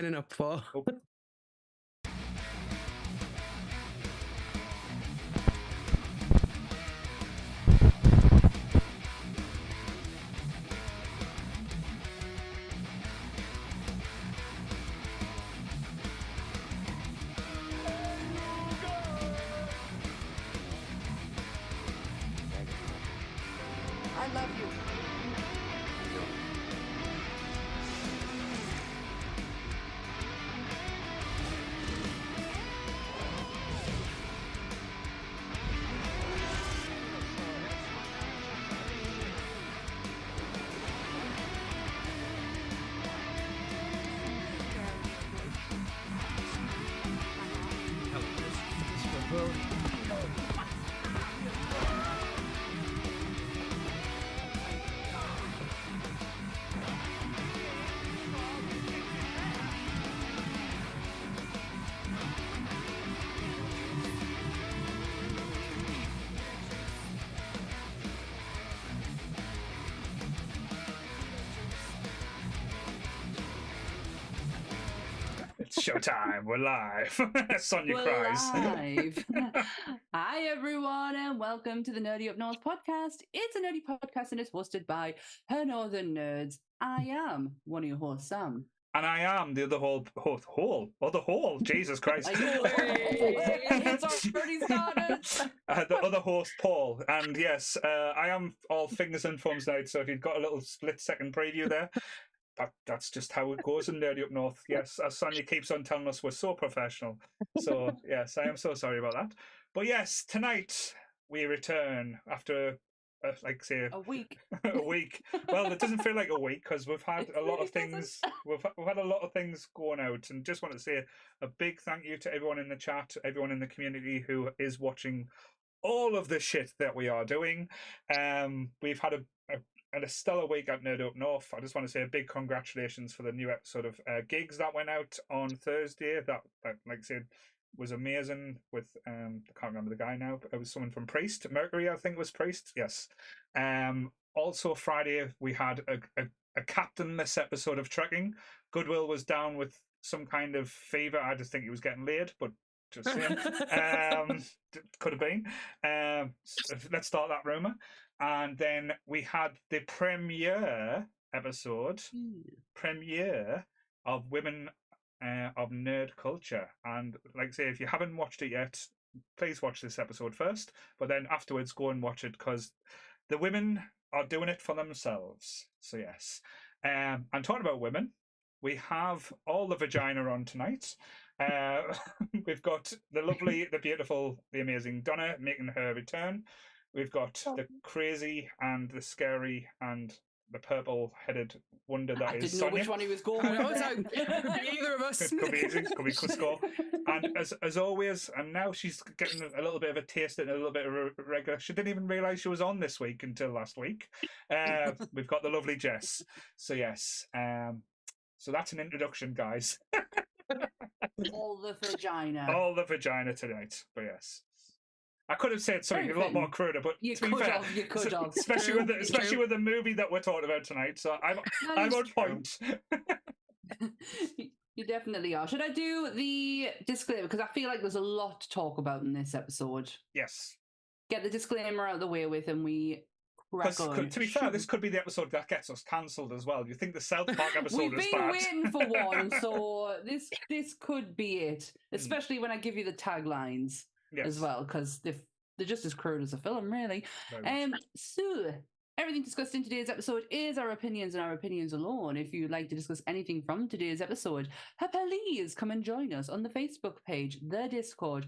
signing up for. Oh. I love you. It's showtime. We're live. Sonia We're cries. live. Hi, everyone, and welcome to the Nerdy Up North podcast. It's a nerdy podcast and it's hosted by Her Northern Nerds. I am one of your hosts, Sam. And I am the other other hole. Jesus Christ. I know. It's already started. The other host, Paul. And yes, I am all fingers and thumbs now. So if you've got a little split-second preview there, that's just how it goes in Nerdy Up North. Yes, as Sonia keeps on telling us, we're so professional. So yes, I am so sorry about that. But yes, tonight we return after, like say, A week. a week. Well, it doesn't feel like a week because we've had a lot of things. We've had a lot of things going out, and just want to say a big thank you to everyone in the chat, everyone in the community who is watching all of the shit that we are doing. We've had a stellar week at Nerd Up North. I just want to say a big congratulations for the new episode of Gigs that went out on Thursday. That like I said, was amazing with I can't remember the guy now, but it was someone from Priest. Mercury, I think, was Priest. Yes. Also Friday we had a captainless episode of Trekking. Goodwill was down with some kind of fever. I just think he was getting laid, but just saying. Could have been. Let's start that rumor. And then we had the premiere episode, premiere of Women of Nerd Culture. And like I say, if you haven't watched it yet, please watch this episode first, but then afterwards go and watch it because the women are doing it for themselves. So yes. And talking about women, we have all the vagina on tonight. We've got the lovely, the beautiful, the amazing Donna making her return. We've got the crazy and the scary and the purple-headed wonder that is Sonia. I didn't know which one he was going with. Could be either of us. Could be easy. Could be Cusco. And as always, and now she's getting a little bit of a taste and a little bit of a regular. She didn't even realise she was on this week until last week. We've got the lovely Jess. So yes. So that's an introduction, guys. All the vagina. All the vagina tonight. But yes. I could have said something a lot more cruder, but you to be fair, you could have. especially with the movie that we're talking about tonight. So I'm on point. You definitely are. Should I do the disclaimer? Because I feel like there's a lot to talk about in this episode. Yes. Get the disclaimer out of the way with, and we crack on. To be fair, this could be the episode that gets us cancelled as well. You think the South Park episode is bad? We've been waiting for one, so this could be it. Especially when I give you the taglines. Yes. As well, because they're just as crude as a film, really. So, everything discussed in today's episode is our opinions and our opinions alone. If you'd like to discuss anything from today's episode, please come and join us on the Facebook page, the Discord,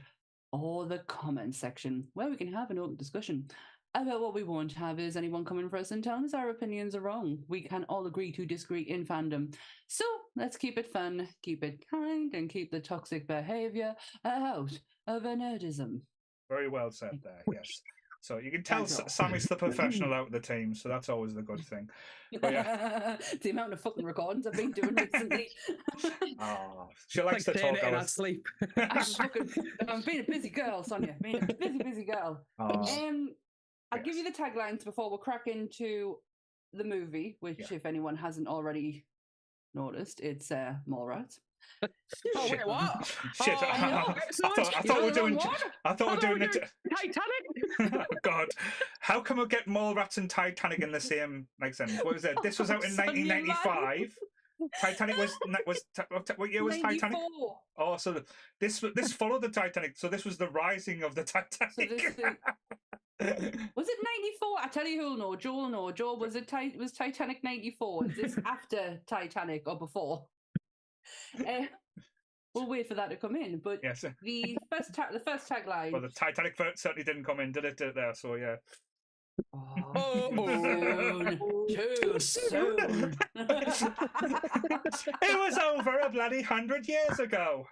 or the comment section, where we can have an open discussion. About what we won't have is anyone coming for us and telling us our opinions are wrong. We can all agree to disagree in fandom. So let's keep it fun, keep it kind, and keep the toxic behaviour out of a nerdism. Very well said there, yes. So you can tell Sammie's the professional out of the team, so that's always the good thing. But yeah. The amount of fucking recordings I've been doing recently. She likes to talk. I sleep. I'm being a busy girl, Sonia. Being a busy girl. I'll give you the taglines before we'll crack into the movie, which, if anyone hasn't already noticed, it's Mallrats. Oh wait, what? Shit! Oh, I know. I thought we were doing. I thought we were doing it. Titanic. God, how can we get Mallrats and Titanic in the same sentence? What was it? This was out in 1995. Titanic was what year was 94. Titanic? Oh, so this followed the Titanic. So this was the rising of the Titanic. So this was it 94? I tell you who'll know. Joel will know. Joel, was Titanic 94? Is this after Titanic or before? We'll wait for that to come in. But yes. the first tagline. Well, the Titanic certainly didn't come in, did it? There, so yeah. Too soon. It was over a bloody 100 years ago.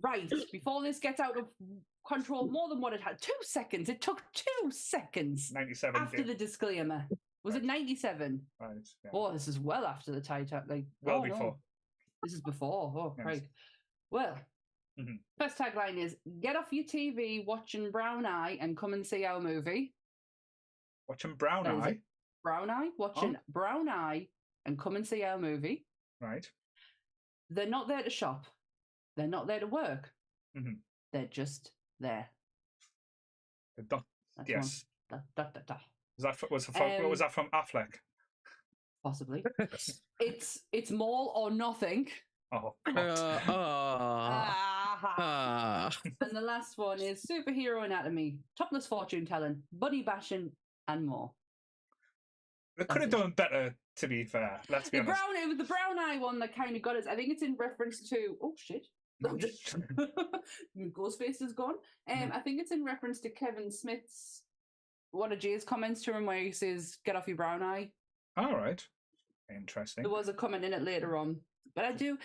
Right, before this gets out of control more than what it had. 2 seconds. It took 2 seconds. 97. After the disclaimer. Was it 97? Right. Yeah. Oh, this is well after the Titanic. Well before. No. This is before. Oh, yes. right. Well, first tagline is, get off your TV watching Brown Eye and come and see our movie. Watching Brown Eye? Brown Eye. Watching Brown Eye and come and see our movie. Right. They're not there to shop. They're not there to work. They're just there. Yes. What was that from Affleck? Possibly. It's mall or nothing. Oh. And the last one is superhero anatomy, topless fortune telling, buddy bashing, and more. They could have done better, to be fair. Let's be honest. It was the Brown Eye one that kind of got us. I think it's in reference to. Oh shit! Ghostface is gone. I think it's in reference to Kevin Smith's one of Jay's comments to him where he says, "Get off your brown eye." All right, interesting. There was a comment in it later on, but I do.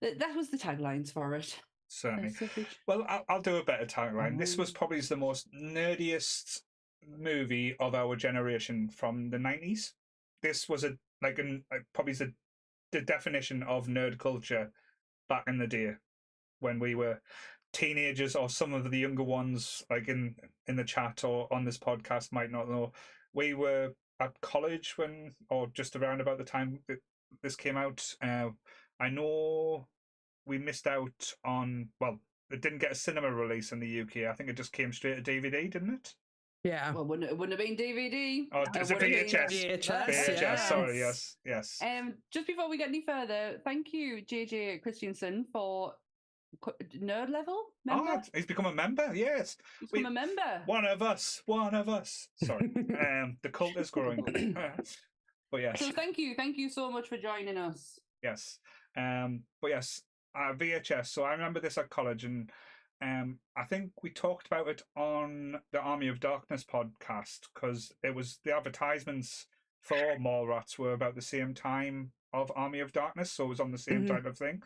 That was the taglines for it. Certainly. Well, I'll do a better tagline. This was probably the most nerdiest movie of our generation from the 90s. This was probably the definition of nerd culture back in the day when we were teenagers, or some of the younger ones like in the chat or on this podcast might not know. We were at college or just around about the time that this came out. I know we missed out on, well, it didn't get a cinema release in the UK. I think it just came straight to DVD, didn't it? Yeah. Well, it wouldn't have been DVD. Oh, it's a VHS. VHS, yes. Sorry, yes. Just before we get any further, thank you, JJ Christensen, for Nerd Level member. Oh, he's become a member. Yes, he's become a member. One of us. Sorry, the cult is growing. But yes. So thank you so much for joining us. Yes, but yes, VHS. So I remember this at college, and I think we talked about it on the Army of Darkness podcast because it was the advertisements for Mallrats were about the same time of Army of Darkness, so it was on the same type of thing.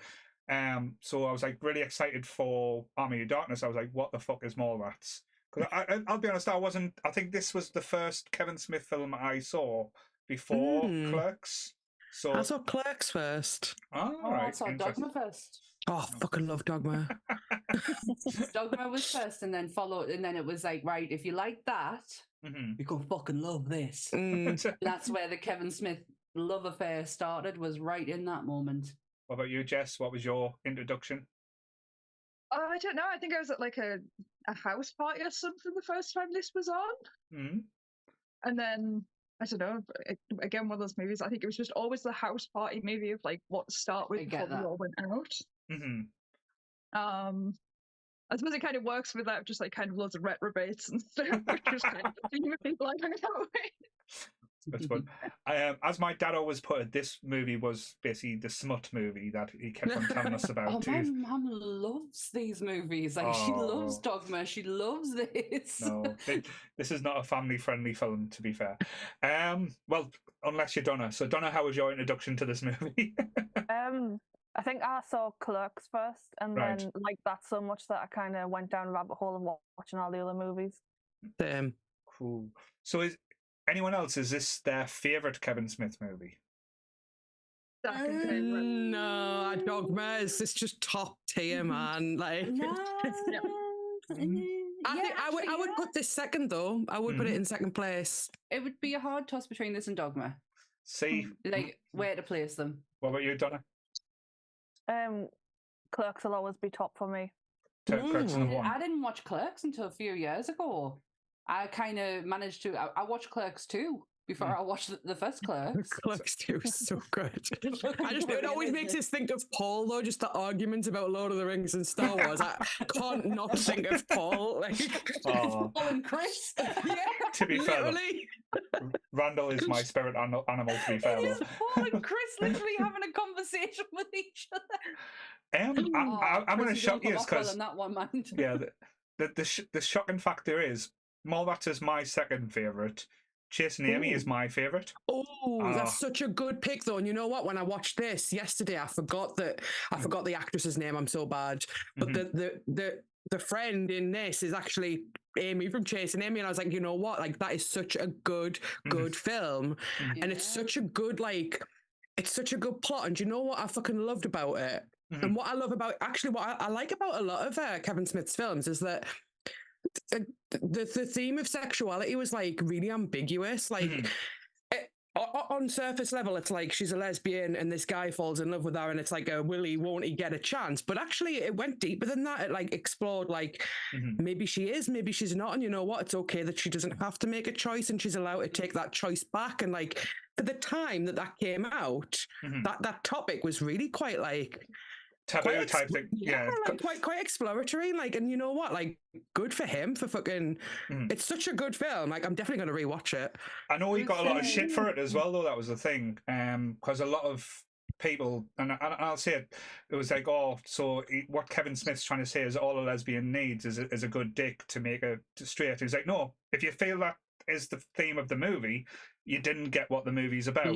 So I was like really excited for Army of Darkness. I was like, what the fuck is Mallrats? Because I'll be honest, I think this was the first Kevin Smith film I saw before Clerks. So I saw Clerks first. I saw Dogma first. Oh, I fucking love Dogma. Dogma was first, and then followed, and then it was like, right, if you like that, you go fucking love this. That's where the Kevin Smith love affair started. Was right in that moment. What about you, Jess? What was your introduction? I don't know. I think I was at like a house party or something the first time this was on. And then, I don't know, again, one of those movies, I think it was just always the house party movie of like what to start with before we all went out. I suppose it kind of works without just like kind of loads of retrobates and stuff, which was kind of the theme of people I hung out with. That's fun. As my dad always put it, this movie was basically the smut movie that he kept on telling us about. My mum loves these movies. Like she loves Dogma. She loves this. No, this is not a family-friendly film, to be fair. Well, unless you're Donna. So, Donna, how was your introduction to this movie? I think I saw Clerks first, and then liked that so much that I kind of went down a rabbit hole of watching all the other movies. Cool. So, anyone else, is this their favourite Kevin Smith movie? No, Dogma is this just top tier, man. Like, I would put this second though. I would put it in second place. It would be a hard toss between this and Dogma. C. Like, where to place them. What about you, Donna? Clerks will always be top for me. Clerks number one. I didn't watch Clerks until a few years ago. I kind of managed to. I watched Clerks 2 before I watched the first Clerks. Clerks 2 is so good. It always makes us think of Paul, though, just the argument about Lord of the Rings and Star Wars. I can't not think of Paul. Like, Paul and Chris. Yeah. To be fair, Randall is my spirit animal, to be fair. It is Paul and Chris literally having a conversation with each other. I'm going to shock you because that one, mind. Yeah, the shocking factor is Mallrats is my second favourite. Chasing Amy is my favourite. Oh, that's such a good pick, though. And you know what? When I watched this yesterday, I forgot the actress's name. I'm so bad. But the friend in this is actually Amy from Chasing Amy, and I was like, you know what? Like, that is such a good film, and it's such a good it's such a good plot. And do you know what I fucking loved about it? And what I love about what I like about a lot of Kevin Smith's films is that the theme of sexuality was like really ambiguous. Like on surface level, it's like she's a lesbian and this guy falls in love with her, and it's like, won't he get a chance? But actually, it went deeper than that. It like explored like maybe she is, maybe she's not, and you know what? It's okay that she doesn't have to make a choice, and she's allowed to take that choice back. And like for the time that came out, that topic was really quite like taboo type thing. Yeah, like quite exploratory. Like, and you know what? Like, good for him for fucking. It's such a good film. Like, I'm definitely going to rewatch it. I know he got a lot of shit for it as well, though. That was the thing, because a lot of people, and I'll say it was like, what Kevin Smith's trying to say is all a lesbian needs is a good dick to make a straight. He's like, no, if you feel that is the theme of the movie, you didn't get what the movie's about.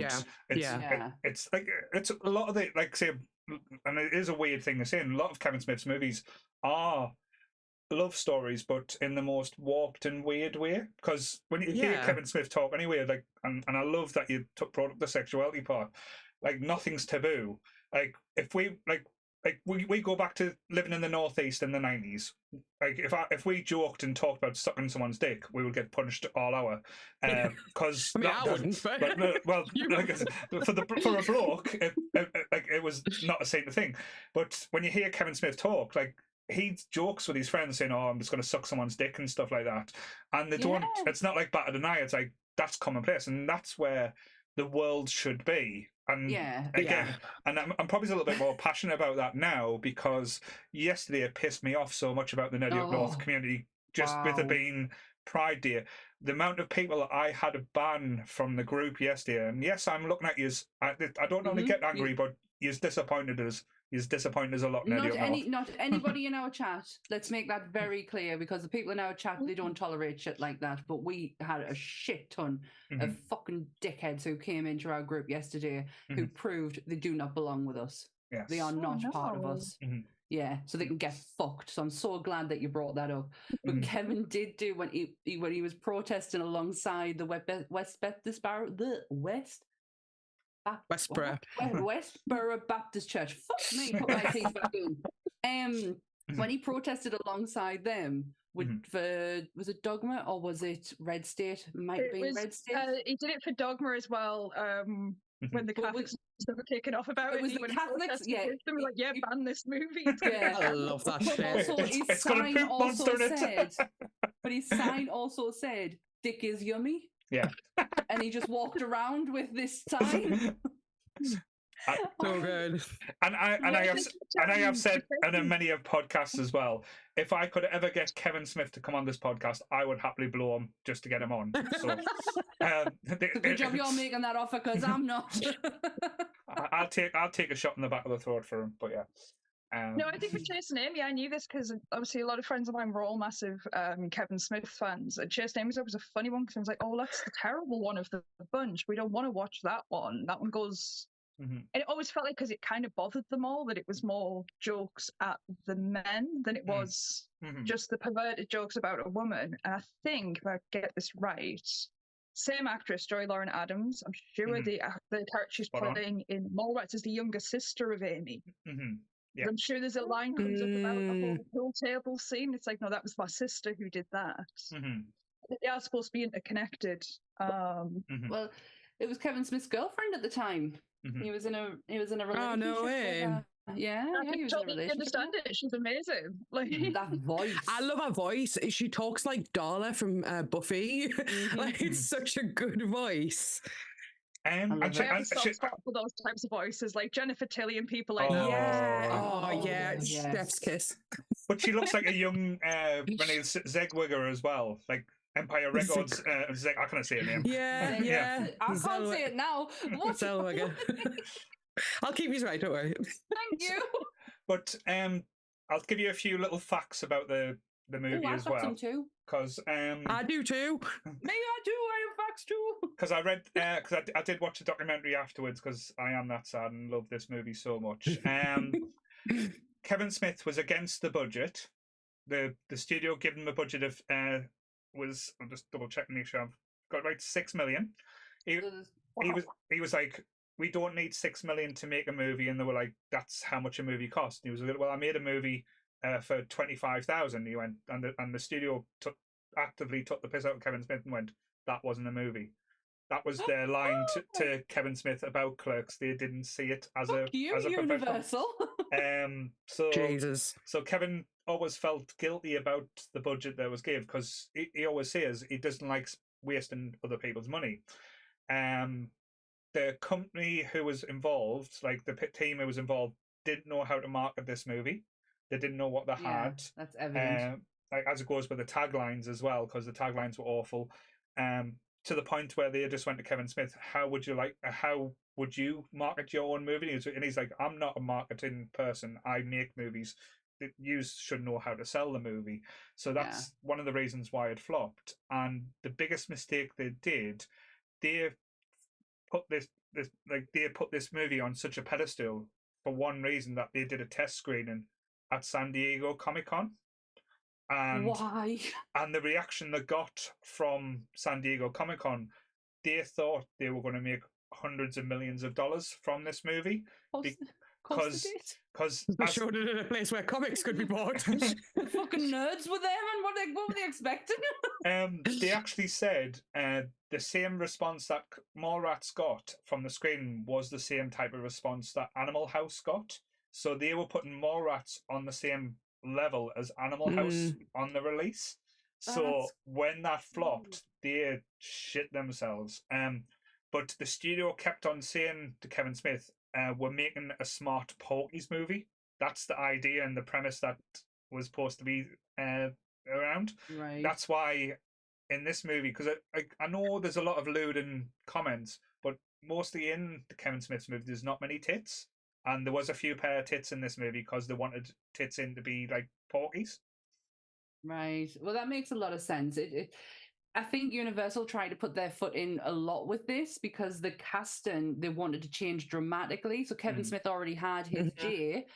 It's like it's a lot of the say. And it is a weird thing to say, and a lot of Kevin Smith's movies are love stories, but in the most warped and weird way. Because when you hear Kevin Smith talk anyway, like, and I love that you brought up the sexuality part, like, nothing's taboo. Like, if we, we go back to living in the Northeast in the 90s. Like, if we joked and talked about sucking someone's dick, we would get punished all hour. Because I wouldn't. But well, for a bloke, it was not a safe thing. But when you hear Kevin Smith talk, like, he jokes with his friends saying, "Oh, I'm just going to suck someone's dick" and stuff like that. And they don't. It's not like batter than eye. It's like that's commonplace, and that's where the world should be. And again, and I'm probably a little bit more passionate about that now because yesterday it pissed me off so much about the Nerdy Up North community, just with it being Pride Day. The amount of people I had to ban from the group yesterday, and yes, I'm looking at you. I don't normally get angry, but you're disappointed as a lot. Not anybody in our chat. Let's make that very clear, because the people in our chat, they don't tolerate shit like that. But we had a shit ton of fucking dickheads who came into our group yesterday who proved they do not belong with us. Yes. They are not part of us. Yeah, so they can get fucked. So I'm so glad that you brought that up. But Kevin did do when he was protesting alongside the Westboro Baptist Church. Fuck me, put my teeth back in. When he protested alongside them, was it Dogma or was it Red State? Red State. He did it for Dogma as well. When the Catholics were kicking off about it, was the Catholics. Yeah, they were like, "Yeah, ban this movie." Yeah, I love that shit. Also, his sign also said, but his sign also said, "Dick is yummy." Yeah, and he just walked around with this sign. So good. And I have said in many of podcasts as well, if I could ever get Kevin Smith to come on this podcast, I would happily blow him just to get him on. So good job you're making that offer, because I'm not. I'll take a shot in the back of the throat for him, but yeah. No, I think with Chasing Amy, I knew this because obviously a lot of friends of mine were all massive Kevin Smith fans. And Chasing Amy was a funny one because I was like, "Oh, that's the terrible one of the bunch. We don't want to watch that one. That one goes." And it always felt like, because it kind of bothered them all, that it was more jokes at the men than it was just the perverted jokes about a woman. And I think, if I get this right, same actress, Joy Lauren Adams, I'm sure the character she's playing in Mallrats is the younger sister of Amy. Yeah. I'm sure there's a line comes up about the whole pool table scene. It's like, no, that was my sister who did that. They are supposed to be interconnected. Well, it was Kevin Smith's girlfriend at the time. Mm-hmm. He was in a relationship. Oh, no way. With her. Yeah, he was in a relationship. Understand it. She's amazing. Like that voice. I love her voice. She talks like Darla from Buffy. Like it's such a good voice. I have a soft spot for those types of voices, like Jennifer Tilly and people like that. Chef's kiss. But she looks like a young Renee Zellweger as well, like Empire Records. I can't say her name. Yeah. I can't say it now. Zellweger. I'll keep you right. Don't worry. Thank you. But I'll give you a few little facts about the movie as well. Some too. Because I do too. Maybe I do. I have facts too. Because I read, because I did watch a documentary afterwards. Because I am that sad and love this movie so much. Kevin Smith was against the budget. The studio gave him a budget of was, I'm just double checking, make sure I've got right, $6 million. He was like, we don't need $6 million to make a movie, and they were like, that's how much a movie costs. And he was like, well, I made a movie for $25,000. He went, and the studio actively took the piss out of Kevin Smith and went, that wasn't a movie. That was their line to Kevin Smith about Clerks. They didn't see it as a Universal. Jesus. So Kevin always felt guilty about the budget that was given, because he always says he doesn't like wasting other people's money. The company who was involved, like the team who was involved, didn't know how to market this movie. They didn't know what they had. That's evident. Like, as it goes with the taglines as well, because the taglines were awful. To the point where they just went to Kevin Smith, how would you market your own movie? And he's like, I'm not a marketing person. I make movies. You should know how to sell the movie. So that's one of the reasons why it flopped. And the biggest mistake they did, they put this movie on such a pedestal for one reason, that they did a test screening at San Diego Comic-Con. And why? And the reaction they got from San Diego Comic-Con, they thought they were going to make hundreds of millions of dollars from this movie. Because they showed it in a place where comics could be bought. Fucking nerds were there, and what were they expecting? They actually said the same response that Mallrats got from the screen was the same type of response that Animal House got. So they were putting Mallrats on the same level as Animal House on the release. So when that flopped, they shit themselves. But the studio kept on saying to Kevin Smith, we're making a smart Porky's movie. That's the idea and the premise that was supposed to be around. Right. That's why in this movie, because I know there's a lot of lewd and comments, but mostly in the Kevin Smith's movie, there's not many tits. And there was a few pair of tits in this movie because they wanted tits in to be like Porky's. Right. Well, that makes a lot of sense. I think Universal tried to put their foot in a lot with this, because the casting they wanted to change dramatically. So Kevin Smith already had his J.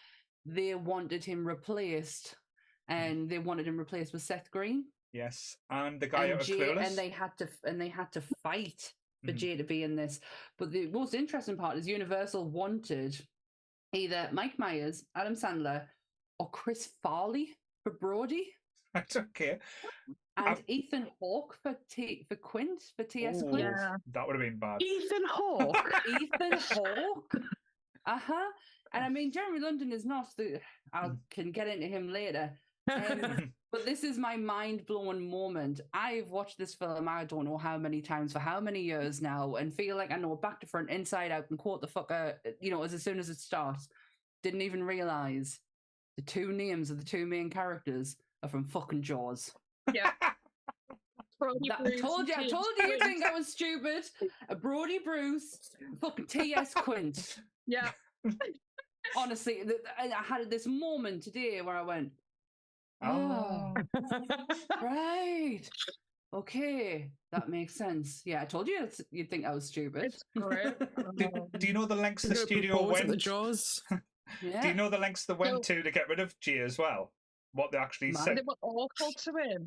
They wanted him replaced, and they wanted him replaced with Seth Green. Yes, and the guy out of Clueless. And they had to fight for Jay to be in this. But the most interesting part is Universal wanted either Mike Myers, Adam Sandler, or Chris Farley for Brody. That's okay. And Ethan Hawke for T.S. Quint. Yeah. That would have been bad. Ethan Hawke? Ethan Hawke? Uh-huh. And I mean, Jeremy London is not I can get into him later. But this is my mind-blowing moment. I've watched this film, I don't know how many times, for how many years now, and feel like I know back to front, inside out, and quote the fucker, as soon as it starts. Didn't even realise the two names of the two main characters are from fucking Jaws. Yeah. I told you you'd think I was stupid. Brody Bruce, fucking T.S. Quint. Yeah. Honestly, I had this moment today where I went, oh, right. Okay, that makes sense. Yeah, I told you you'd think I was stupid. It's great. Do you know the lengths the studio went? The Jaws? Yeah. Do you know the lengths they went to get rid of G as well? What they actually said? They were awful to him.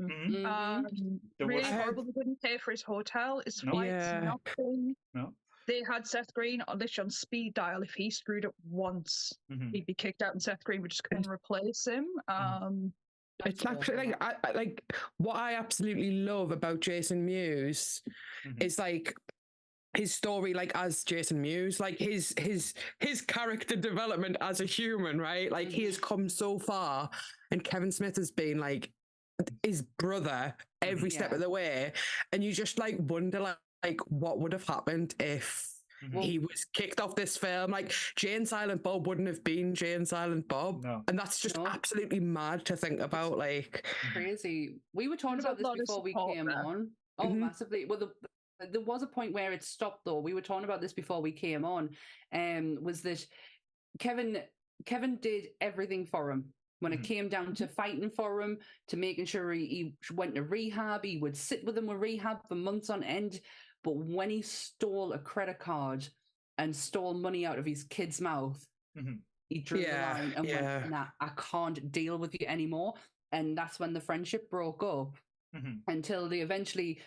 Really horrible. They didn't pay for his hotel, his flights, nothing. No. They had Seth Green literally on speed dial. If he screwed up once, he'd be kicked out, and Seth Green would just couldn't replace him. It's actually like what I absolutely love about Jason Mewes is like his story, like as Jason Mewes, like his character development as a human, right? Like he has come so far, and Kevin Smith has been like his brother every step of the way, and you just like wonder like what would have happened if he was kicked off this film. Like Jay and Silent Bob wouldn't have been Jay and Silent Bob, and that's just absolutely mad to think about. Like crazy. We were talking about this before we came on. Oh, massively. Well, there was a point where it stopped though. We were talking about this before we came on. Was that Kevin did everything for him. When it came down to fighting for him, to making sure he went to rehab, he would sit with him with rehab for months on end. But when he stole a credit card and stole money out of his kid's mouth, he drew the line and went, nah, I can't deal with you anymore. And that's when the friendship broke up until they eventually,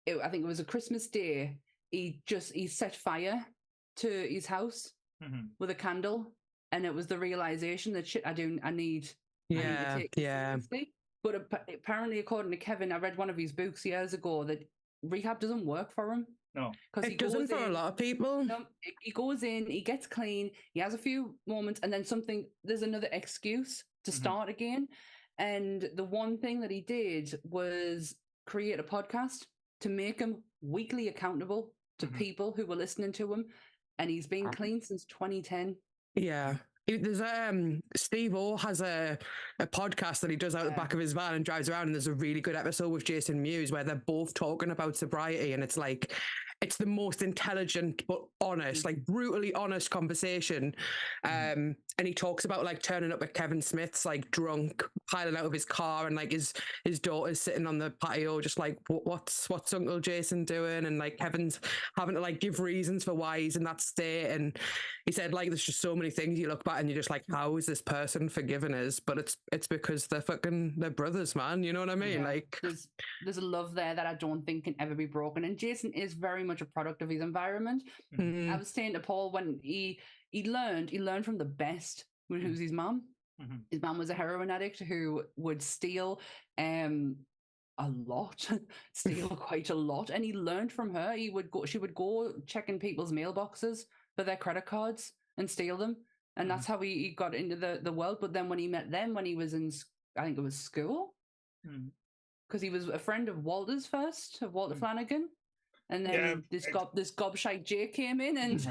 I think it was a Christmas day, he set fire to his house with a candle. And it was the realization that shit, I need to take it seriously. But apparently, according to Kevin, I read one of his books years ago that rehab doesn't work for him. No, because it doesn't for a lot of people. He goes in, he gets clean, he has a few moments, and then there's another excuse to start again. And the one thing that he did was create a podcast to make him weekly accountable to people who were listening to him. And he's been clean since 2010. Yeah. There's Steve O has a podcast that he does out the back of his van and drives around, and there's a really good episode with Jason Mewes where they're both talking about sobriety, and it's like it's the most intelligent but honest, like brutally honest conversation. And he talks about like turning up at Kevin Smith's like drunk, piling out of his car, and like his daughter's sitting on the patio just like what's Uncle Jason doing, and like Kevin's having to like give reasons for why he's in that state. And he said like there's just so many things you look back and you're just like, how is this person forgiven us? But it's because they're brothers, man, you know what I mean? Like there's a love there that I don't think can ever be broken, and Jason is very much a product of his environment. I was saying to Paul, when he learned from the best, who's his mom. His mom was a heroin addict who would steal a lot, steal quite a lot, and he learned from her. She would go checking people's mailboxes for their credit cards and steal them, and that's how he got into the world. But then when he met them when he was in, I think it was school, because he was a friend of Walter's first, of Walter Flanagan. And then this gobshite Jay came in and...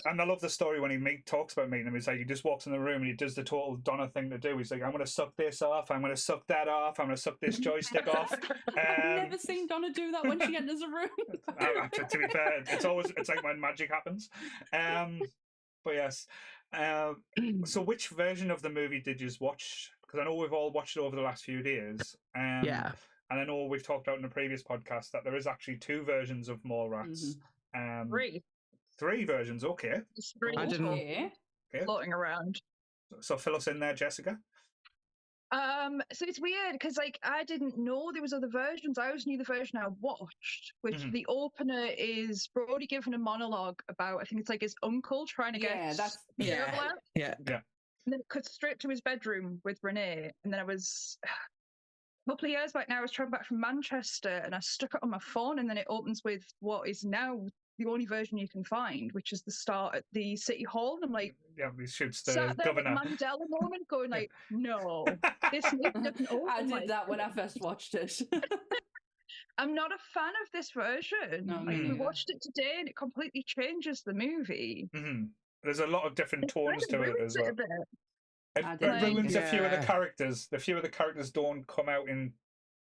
and I love the story when he talks about meeting him. He's like, he just walks in the room and he does the total Donna thing to do. He's like, I'm going to suck this off. I'm going to suck that off. I'm going to suck this joystick off. I've never seen Donna do that when she enters a room. To be fair, it's like when magic happens. But yes. So which version of the movie did you watch? Because I know we've all watched it over the last few days. And I know we've talked about in a previous podcast that there is actually 2 versions of Mallrats. 3 versions, okay. I didn't floating around. So fill us in there, Jessica. So it's weird because like I didn't know there was other versions. I always knew the version I watched, which the opener is Brody giving a monologue about, I think it's like his uncle trying to get out. And then it cuts straight to his bedroom with Renee, and then I was... A couple of years back now, I was traveling back from Manchester and I stuck it on my phone, and then it opens with what is now the only version you can find, which is the start at the City Hall. And I'm like, he shoots the governor. Mandela moment, going like, no, this movie doesn't open. I did that when I first watched it. I'm not a fan of this version. No, we watched it today and it completely changes the movie. There's a lot of different tones to it as well. It ruins a few of the characters. The few of the characters don't come out in...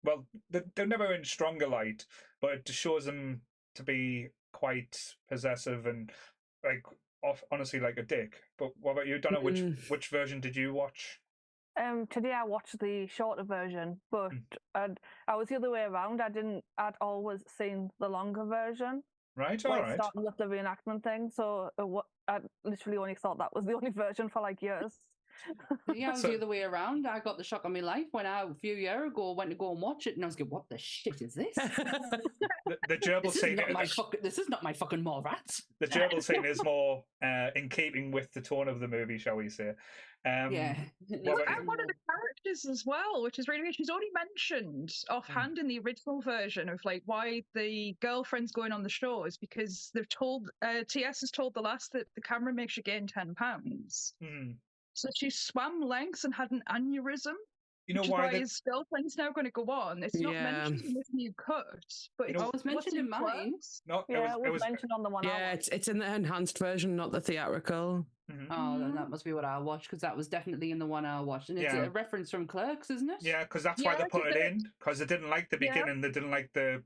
Well, they're never in stronger light, but it shows them to be quite possessive and, like, honestly, like a dick. But what about you, Donna? Which version did you watch? Today I watched the shorter version, but I was the other way around. I'd always seen the longer version. Right, all right. Starting with the reenactment thing, so I literally only thought that was the only version for, like, years. Yeah, I was the other way around. I got the shock of my life when I, a few years ago, went to go and watch it, and I was going, what the shit is this? the gerbil scene. This is not my fucking Mallrats. The gerbil scene is more in keeping with the tone of the movie, shall we say? Yeah. Well, and one of the characters as well, which is really weird. She's only mentioned offhand in the original version of like why the girlfriend's going on the show is because they've told TS has told the last that the camera makes you gain 10 pounds. So she swam lengths and had an aneurysm. You know why his girlfriend's now going to go on. It's not mentioned in this new cut, but it was mentioned in mine. No, it was mentioned on the one. Yeah, it's in the enhanced version, not the theatrical. Oh, then that must be what I watched, because that was definitely in the one I watched, and it's a reference from Clerks, isn't it? Yeah, because that's why they put it in, because they didn't like the beginning. They didn't like the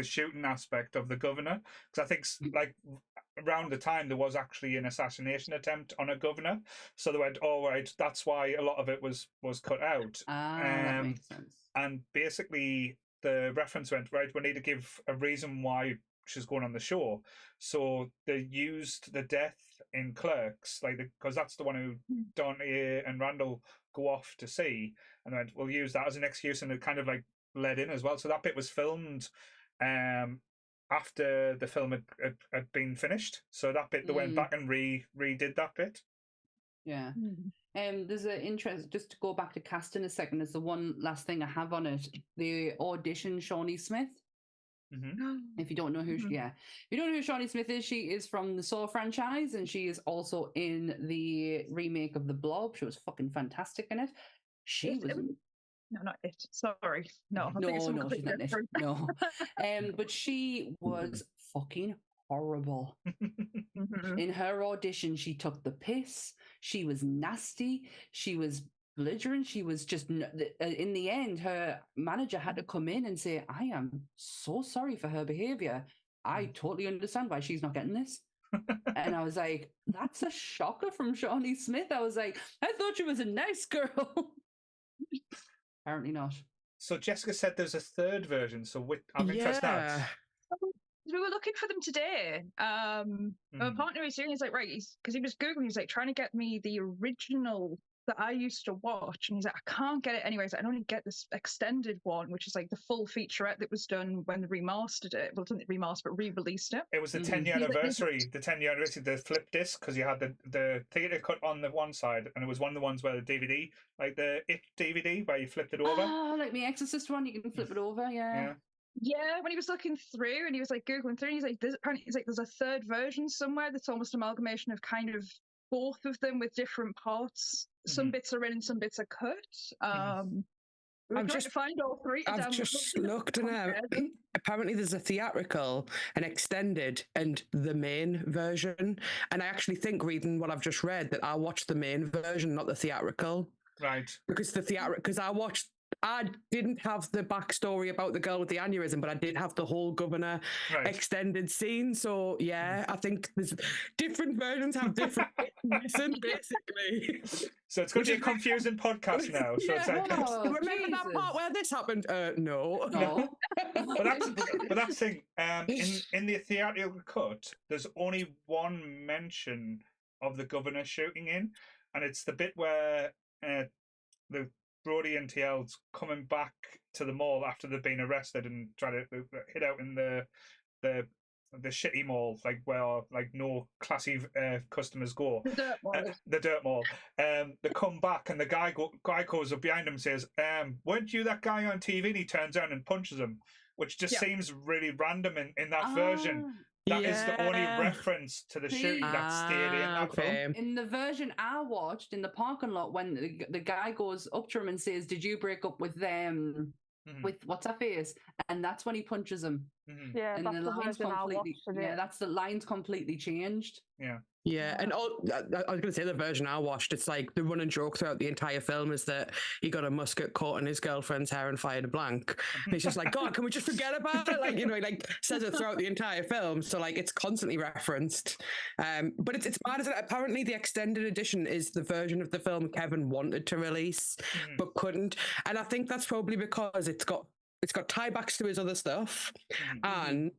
shooting aspect of the governor, because I think like around the time there was actually an assassination attempt on a governor, so they went, "Oh right, that's why a lot of it was cut out." That makes sense. And basically, the reference went, right, we need to give a reason why she's going on the show, so they used the death in Clerks, like because that's the one who Dante and Randall go off to see, and went, we'll use that as an excuse, and it kind of like led in as well. So that bit was filmed after the film had been finished, so that bit they went back and redid that bit. Yeah. There's an interest, just to go back to casting a second, there's the one last thing I have on it, the audition Shawnee Smith. If you don't know who if you don't know who Shawnee Smith is, she is from the Saw franchise, and she is also in the remake of The Blob. She was fucking fantastic in it. She was no, not it. Sorry. No, she's not in it. No. But she was fucking horrible. In her audition, she took the piss. She was nasty. She was belligerent. She was just, in the end, her manager had to come in and say, I am so sorry for her behavior. I totally understand why she's not getting this. And I was like, that's a shocker from Shawnee Smith. I was like, I thought she was a nice girl. Apparently not. So Jessica said there's a third version, so I'm interested in that. We were looking for them today. My partner was saying, he's like, right, because he was Googling, he's like, trying to get me the original that I used to watch, and he's like, I can't get it anyways. I can only get this extended one, which is like the full featurette that was done when they remastered it. Well, didn't remaster, but re-released it. It was the 10-year anniversary, the 10-year anniversary, the flip disc, because you had the theatre cut on the one side, and it was one of the ones where the DVD, like the It DVD, where you flipped it over. Oh, like the Exorcist one, you can flip it over, yeah. Yeah, when he was looking through and he was like Googling through, and he's like, there's a third version somewhere that's almost an amalgamation of kind of both of them with different parts. Some bits are in and some bits are cut. I'm just to find all three. I've just looked now. Apparently, there's a theatrical, an extended, and the main version. And I actually think, reading what I've just read, that I watched the main version, not the theatrical. Right. Because I didn't have the backstory about the girl with the aneurysm, but I did have the whole governor extended scene. So yeah, I think there's different versions have different listen, basically. So it's going to be a confusing podcast now. So it's like, remember that part where this happened? No. But that's the thing. In the theatrical cut, there's only one mention of the governor shooting in, and it's the bit where the Brody and TL's coming back to the mall after they've been arrested and try to hit out in the shitty mall, like where like no classy customers go. The dirt mall. They come back and the guy goes up behind him and says, "Weren't you that guy on TV?" And he turns around and punches him, which just seems really random in that version. That is the only reference to the shooting that stayed in that film. In the version I watched in the parking lot, when the guy goes up to him and says, "Did you break up with them?" With what's her face? And that's when he punches him. Yeah, and that's the line's that's the line's completely changed. Yeah, and I was going to say the version I watched, it's like the running joke throughout the entire film is that he got a musket caught in his girlfriend's hair and fired a blank. And he's just like, God, can we just forget about it? Like, you know, he like says it throughout the entire film. So like it's constantly referenced. But it's mad, isn't it? Apparently the extended edition is the version of the film Kevin wanted to release, but couldn't. And I think that's probably because it's got tiebacks to his other stuff. And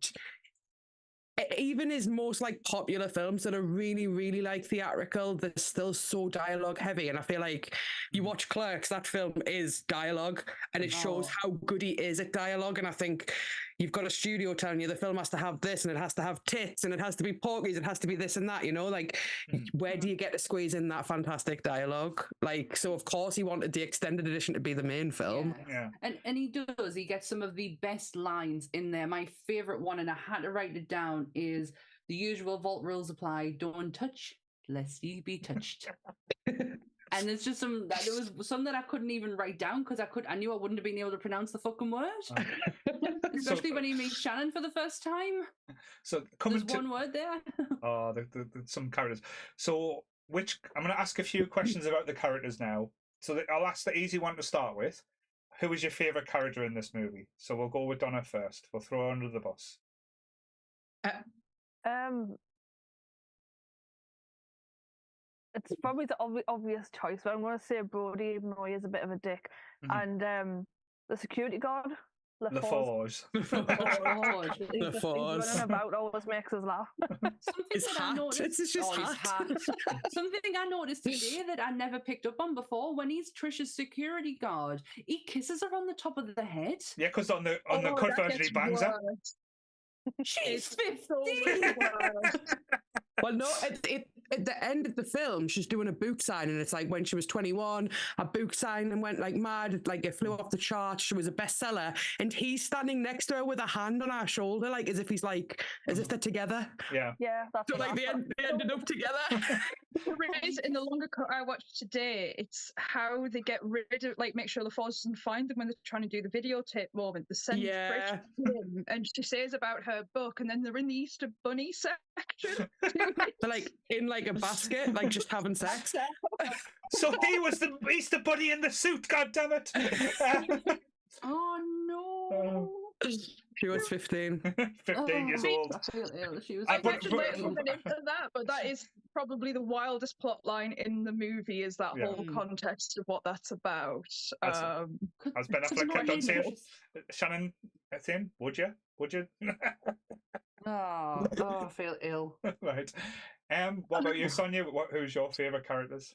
even his most like popular films that are really, really like theatrical, they're still so dialogue heavy. And I feel like you watch Clerks, that film is dialogue, and it shows how good he is at dialogue. And I think you've got a studio telling you the film has to have this and it has to have tits and it has to be porkies, it has to be this and that, you know, like where do you get to squeeze in that fantastic dialogue? Like, so of course he wanted the extended edition to be the main film. Yeah. And he does. He gets some of the best lines in there. My favorite one, and I had to write it down, is the usual vault rules apply. Don't touch lest ye be touched. And there's just there was some that I couldn't even write down because I knew I wouldn't have been able to pronounce the fucking word. Especially when he meets Shannon for the first time. So there's one word there. Oh, some characters. So I'm going to ask a few questions about the characters now. So I'll ask the easy one to start with. Who is your favourite character in this movie? So we'll go with Donna first. We'll throw her under the bus. It's probably the obvious choice, but I'm going to say Brody, even though he is a bit of a dick. And the security guard, LaForge. He's running about, always makes us laugh. His hat. It's just his hat. Something I noticed today that I never picked up on before, when he's Trish's security guard, he kisses her on the top of the head. Yeah, because on the cut version he bangs her. She's 15. Well, no, at the end of the film, she's doing a book sign, and it's like when she was 21, a book sign and went like mad, like it flew off the charts. She was a bestseller, and he's standing next to her with a hand on her shoulder, like as if they're together. Yeah, that's so like they ended up together. In the longer cut I watched today, it's how they get rid of, like, make sure the force doesn't find them when they're trying to do the videotape moment. They send Trish in, and she says about her book, and then they're in the Easter Bunny section. They're like in like a basket, like just having sex. So he was the Easter Bunny in the suit. God damn it! Oh no. She was 15. 15 years old. I feel ill. She was. I watched later into that, but that is probably the wildest plot line in the movie. Is that whole context of what that's about? As Ben Affleck kept on saying, Shannon, saying, would you? Oh, I feel ill. Right. What about you, Sonia? Who's your favourite characters?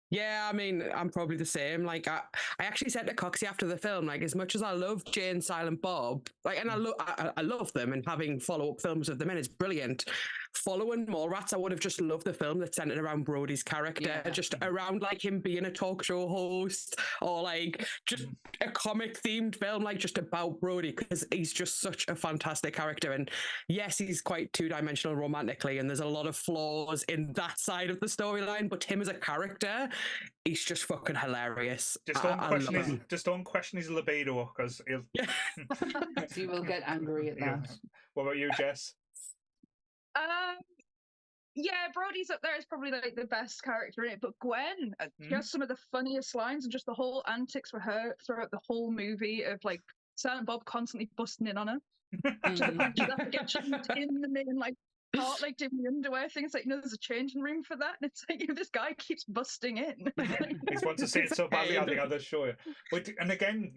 Yeah, I mean, I'm probably the same. Like, I actually said to Coxie after the film, like, as much as I love Jay and Silent Bob, like, and I love them, and having follow-up films of them in is brilliant. Following Mallrats, I would have just loved the film that centered around Brody's character, just around like him being a talk show host, or like just a comic-themed film, like just about Brody, because he's just such a fantastic character. And yes, he's quite two-dimensional romantically, and there's a lot of flaws in that side of the storyline, but him as a character, he's just fucking hilarious. Just don't question his libido, because he will get angry at that. What about you, Jess? Yeah, Brody's up there is probably like the best character in it, but Gwen, she has some of the funniest lines, and just the whole antics for her throughout the whole movie of like Silent Bob constantly busting in on her. She's in the main like part, like doing the underwear thing. It's like, there's a changing room for that, and it's like this guy keeps busting in. He wants to say it so badly. I think I'll just show you. But, and again,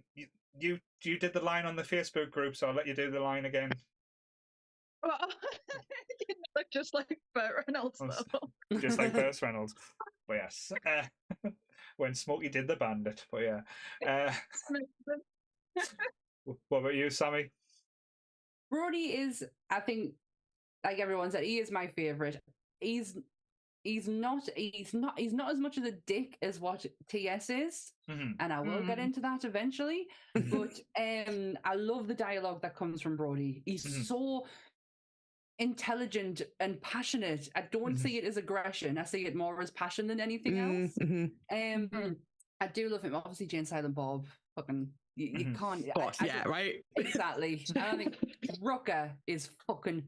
you did the line on the Facebook group, so I'll let you do the line again. Well, just like Burt Reynolds, though. Just like Burt Reynolds. But yes, when Smokey did the bandit. But yeah. What about you, Sammie? Brody is, I think, like everyone said, he is my favorite. He's not as much of a dick as what TS is, and I will get into that eventually. But I love the dialogue that comes from Brody. He's so intelligent and passionate. I don't see it as aggression. I see it more as passion than anything else. I do love him. Obviously, Jane Silent Bob. Fucking, you can't. Right? Exactly. I think Rucker is fucking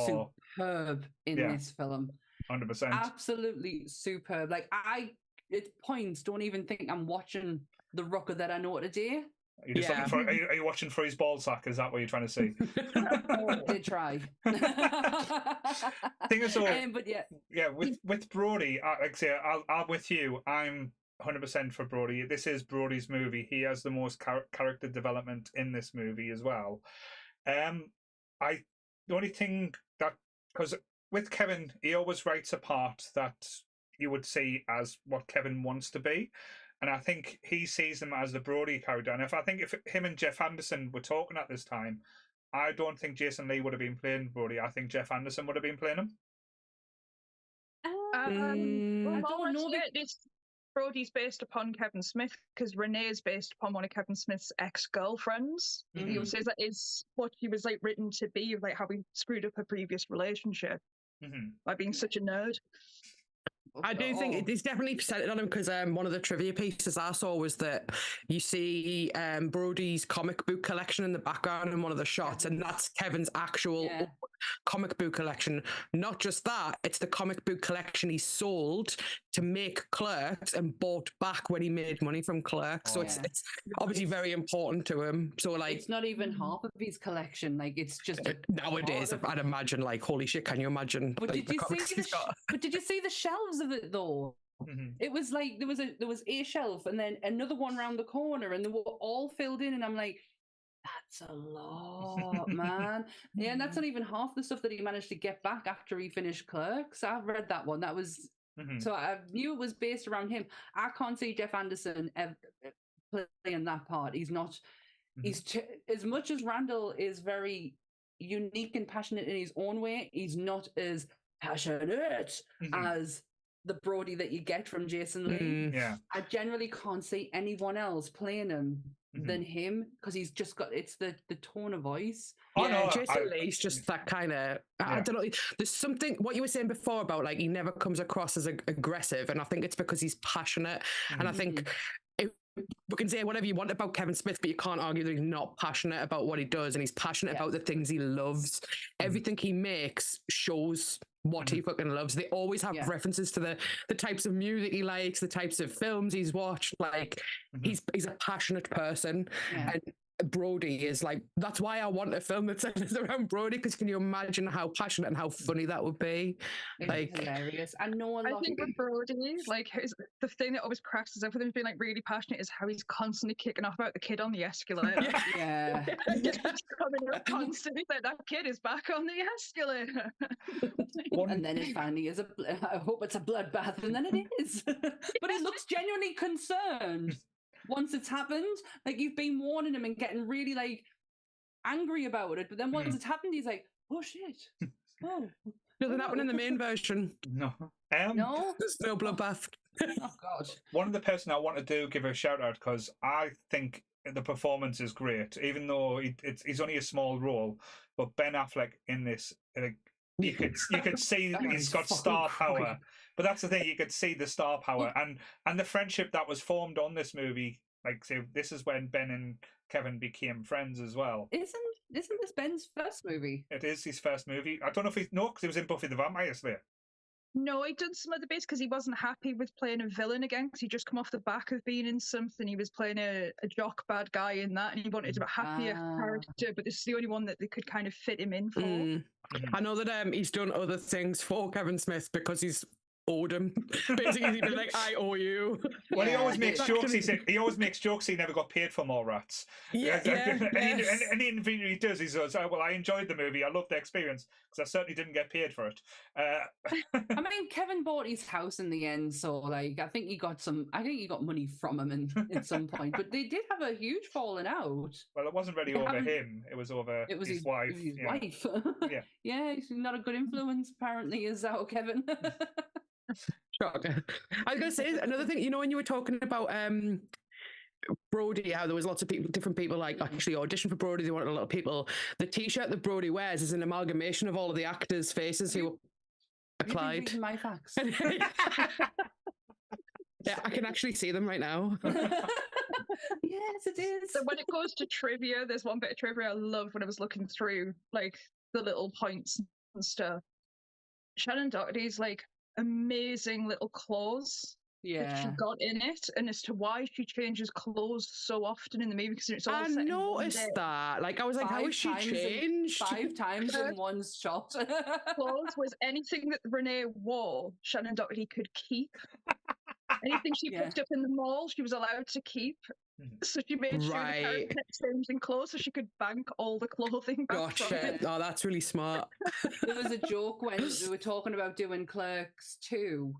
superb in this film. 100%. Absolutely superb. Like, I at points don't even think I'm watching the Rucker that I know today. Are you watching for his ball sack? Is that what you're trying to say? Did try. Thing is, but with Brody, like I say, I'm with you. I'm 100% for Brody. This is Brody's movie. He has the most character development in this movie as well. The only thing that, because with Kevin, he always writes a part that you would see as what Kevin wants to be. and I think he sees them as the Brody character. And if him and Jeff Anderson were talking at this time, I don't think Jason Lee would have been playing Brody. I think Jeff Anderson would have been playing him. I don't know. Brody's based upon Kevin Smith because Renee is based upon one of Kevin Smith's ex-girlfriends. He says that is what she was like written to be, like how he screwed up her previous relationship by being such a nerd. I do think it's definitely centered on him because one of the trivia pieces I saw was that you see Brody's comic book collection in the background in one of the shots, and that's Kevin's actual comic book collection. Not just that, it's the comic book collection he sold to make Clerks and bought back when he made money from Clerks. So it's obviously very important to him. So like, it's not even half of his collection. Like it's just nowadays, I'd imagine like, holy shit, can you imagine? But like, did you see the shelves of it though? It was like there was a shelf and then another one around the corner, and they were all filled in, and I'm like, that's a lot, man. Yeah, and that's not even half the stuff that he managed to get back after he finished Clerks. I've read that one. That was so I knew it was based around him. I can't see Jeff Anderson playing that part. He's not. He's as much as Randall is very unique and passionate in his own way. He's not as passionate as the Brody that you get from Jason Lee. I generally can't see anyone else playing him than him because he's just got it's the tone of voice. Jason Lee's just that kind of I don't know. There's something what you were saying before about like he never comes across as aggressive, and I think it's because he's passionate. And I think we can say whatever you want about Kevin Smith, but you can't argue that he's not passionate about what he does, and he's passionate about the things he loves. Everything he makes shows what he fucking loves. They always have references to the types of music he likes, the types of films he's watched. Like he's a passionate person, and Brody is like, that's why I want a film that centers around Brody, because can you imagine how passionate and how funny that would be? It's like hilarious. I know a lot. I think with Brody, like the thing that always cracks us up with him being like really passionate is how he's constantly kicking off about the kid on the escalator. Just coming up constantly like that kid is back on the escalator. And then it finally is I hope it's a bloodbath, and then it is. But he looks genuinely concerned. Once it's happened, like you've been warning him and getting really like angry about it, but then once it's happened, he's like, "Oh shit!" Doesn't happen in the main version. No, no, there's no bloodbath. Oh god! One of the person I want to do give a shout out because I think the performance is great, even though he's only a small role. But Ben Affleck in this, you could see he's got star power. But that's the thing, you could see the star power and the friendship that was formed on this movie. Like, so this is when Ben and Kevin became friends as well. Isn't this Ben's first movie? It is his first movie. I don't know if because he was in Buffy the Vampire Slayer. No, he'd done some other bits because he wasn't happy with playing a villain again, because he'd just come off the back of being in something. He was playing a jock bad guy in that, and he wanted a happier character, but this is the only one that they could kind of fit him in for. I know that he's done other things for Kevin Smith because he's owed him. Basically, he'd be like, I owe you. Well, he always makes jokes. He always makes jokes he never got paid for Mallrats. Any interview he does, he says, well, I enjoyed the movie. I loved the experience because I certainly didn't get paid for it. I mean, Kevin bought his house in the end, so like I think he got money from him at some point. But they did have a huge falling out. Well, it wasn't really over him. It was over his wife. His wife. Yeah, he's not a good influence, apparently, is that Kevin? Shocker. I was going to say another thing, you know, when you were talking about Brody, how there was lots of different people like actually auditioned for Brody, they wanted a lot of people. The t-shirt that Brody wears is an amalgamation of all of the actors' faces who applied. Reading my facts. Yeah, I can actually see them right now. Yes, it is. So when it goes to trivia, there's one bit of trivia I loved when I was looking through like the little points and stuff. Shannon Doherty's like amazing little claws that she got in it, and as to why she changes clothes so often in the movie, because it's all I noticed that. Like I was like, how is she changed? 5 times in one shot. Clothes was anything that Renee wore, Shannon Doherty could keep. Anything she picked up in the mall, she was allowed to keep. So she made sure the character kept changing clothes so she could bank all the clothing back from it. Oh, that's really smart. There was a joke when we were talking about doing Clerks 2,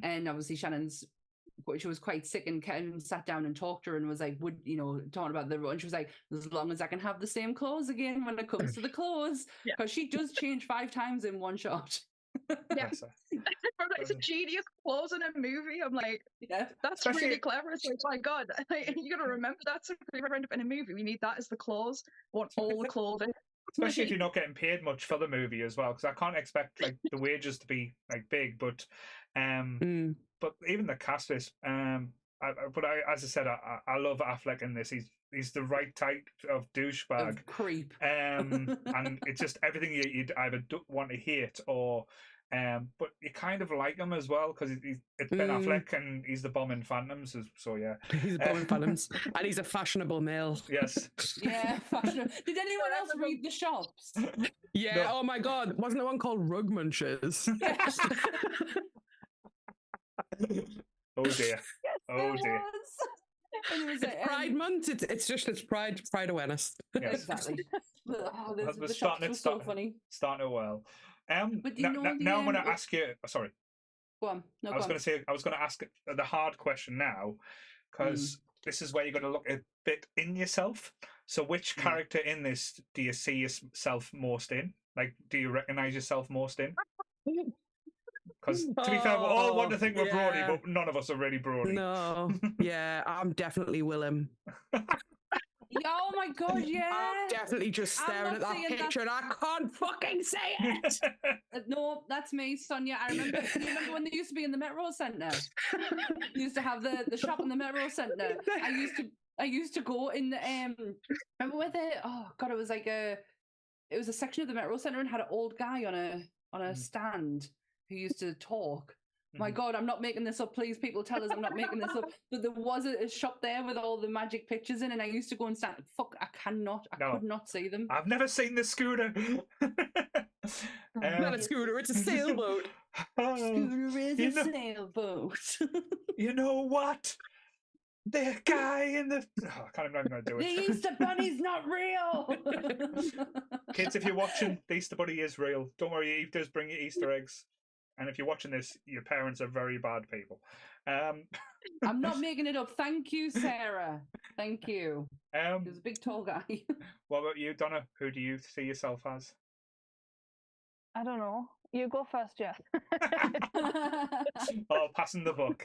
and obviously Shannon's she was quite sick, and Ken sat down and talked to her and was like, would, you know, talking about the, and she was like, as long as I can have the same clothes again when it comes to the clothes, because she does change 5 times in one shot. Yeah, it's a genius clothes in a movie. I'm like, that's Especially, really clever. It's like, my God, you got to remember that. So if we ever end up in a movie, we need that as the clothes. I want all the clothing. Especially if you're not getting paid much for the movie as well, because I can't expect like the wages to be like big, but even the cast is as I said, I love Affleck in this. He's the right type of douchebag, of creep, and it's just everything you'd either want to hate or. But you kind of like him as well because it's Ben Affleck and he's the bomb in Phantoms, so yeah. He's the bomb in Phantoms, and he's a fashionable male. Yes. Yeah, fashionable. Did anyone else read The Shops? Yeah. No. Oh my God, wasn't there one called Rug Munchers? Oh dear. Oh dear. It's Pride Month. It's Pride awareness. Yes. Exactly. Oh, the Shops was so funny. Starting well. But now I'm going to ask you. Sorry. Go on. No, I was going to ask the hard question now, because this is where you're going to look a bit in yourself. So, which character in this do you see yourself most in? Like, do you recognize yourself most in? Because to be fair, we all want to think we're Brody, but none of us are really Brody. No. Yeah, I'm definitely Willem. Oh my God, yeah. I'm definitely just staring at that picture and I can't fucking say it. No, that's me, Sonia. You remember when they used to be in the Metro Centre? They used to have the shop in the Metro Centre. I used to go in the remember where it was like it was a section of the Metro Centre and had an old guy on a stand who used to talk. My God, I'm not making this up. Please, people, tell us I'm not making this up. But there was a shop there with all the magic pictures in, and I used to go and stand. Fuck, I could not see them. I've never seen the scooter. Not a scooter, it's a sailboat. Scooter is a sailboat. You know what? The guy in the... I can't remember how to do it. The Easter Bunny's not real! Kids, if you're watching, the Easter Bunny is real. Don't worry, Eve does bring you Easter eggs. And if you're watching this, your parents are very bad people. I'm not making it up. Thank you, Sarah. Thank you. There's a big tall guy. What about you, Donna? Who do you see yourself as? I don't know. You go first, Jeff. Oh, passing the book.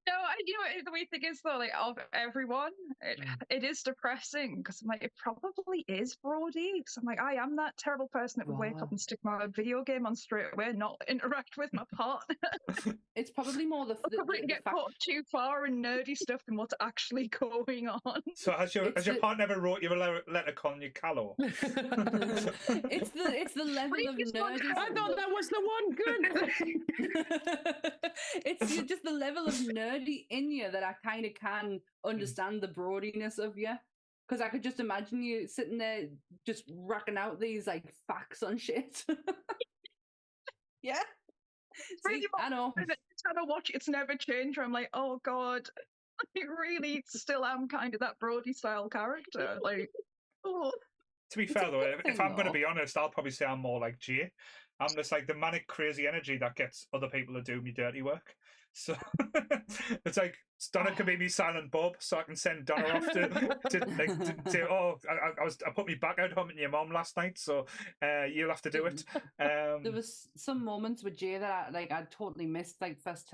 No, you know the weird thing is though, like of everyone, it is depressing because I'm like, it probably is Brody. Because I'm like, I am that terrible person that would wake up and stick my video game on straight away, and not interact with my partner. It's probably more the probably get caught too far in nerdy stuff than what's actually going on. So has your partner ever wrote you a letter calling you Callow? It's the level of nerdism. I thought that was the one good thing. It's just the level of nerdy in you that I kind of can understand the broadiness of you, because I could just imagine you sitting there just racking out these like facts on shit. Yeah. See, I know. Every time I watch It's Never Changed, I'm like, oh God, I really still am kind of that Brody style character. Like, oh. To be fair though, if I'm going to be honest, I'll probably say I'm more like Jay. I'm just like the manic, crazy energy that gets other people to do me dirty work. So it's like Donna can be me silent Bob, so I can send Donna off to I put me back out humping your mom last night, so you'll have to do it. There was some moments with Jay that I totally missed, first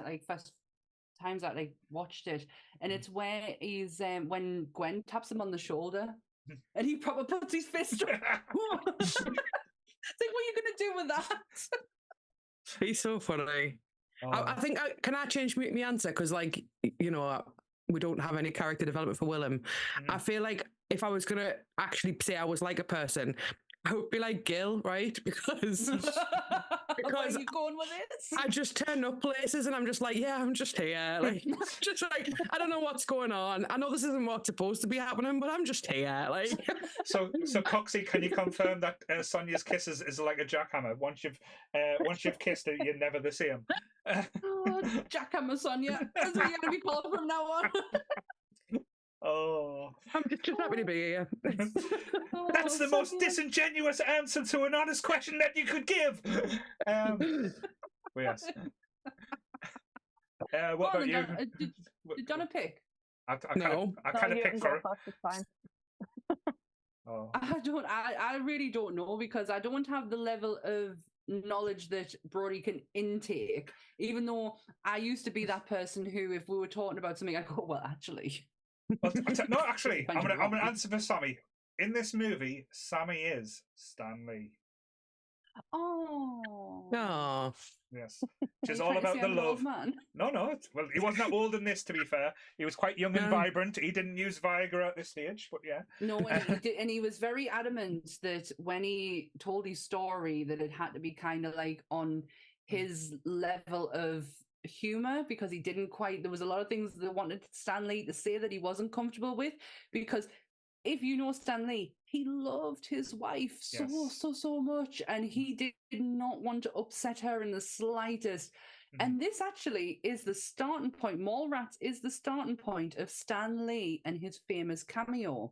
times that I watched it, and it's where he's when Gwen taps him on the shoulder, and he probably puts his fist up. It's like, what are you gonna do with that? He's so funny. I think can I change my answer, because like, you know, we don't have any character development for Willem. I feel like if I was gonna actually say I was like a person, I would be like Gil, right? Because where are you going with this? I just turn up places and I'm just like, yeah, I'm just here. Like, just like, I don't know what's going on. I know this isn't what's supposed to be happening, but I'm just here. Like, so Coxie, can you confirm that Sonia's kiss is like a jackhammer? Once you've kissed it, you're never the same. Oh, jackhammer Sonia. That's what you're gonna be called from now on. Oh, I'm just happy to be here. That's the most disingenuous answer to an honest question that you could give. Yes. What about you? Did Donna pick? I kind of picked for it. It's fine. Oh. I really don't know, because I don't have the level of knowledge that Brody can intake, even though I used to be that person who, if we were talking about something, I go, well, actually. Well, no, actually, I'm gonna answer for Sammie. In this movie, Sammie is Stan Lee. Oh. Yes. Which is all about the love. Man? No. Well, he wasn't that old in this, to be fair. He was quite young and vibrant. He didn't use Viagra at this stage, but yeah. No, and he did, and he was very adamant that when he told his story, that it had to be kind of like on his level of humor, because he didn't quite. There was a lot of things that wanted Stan Lee to say that he wasn't comfortable with, because if you know Stan Lee, he loved his wife so much, and he did not want to upset her in the slightest. And this actually is the starting point. Mallrats is the starting point of Stan Lee and his famous cameo.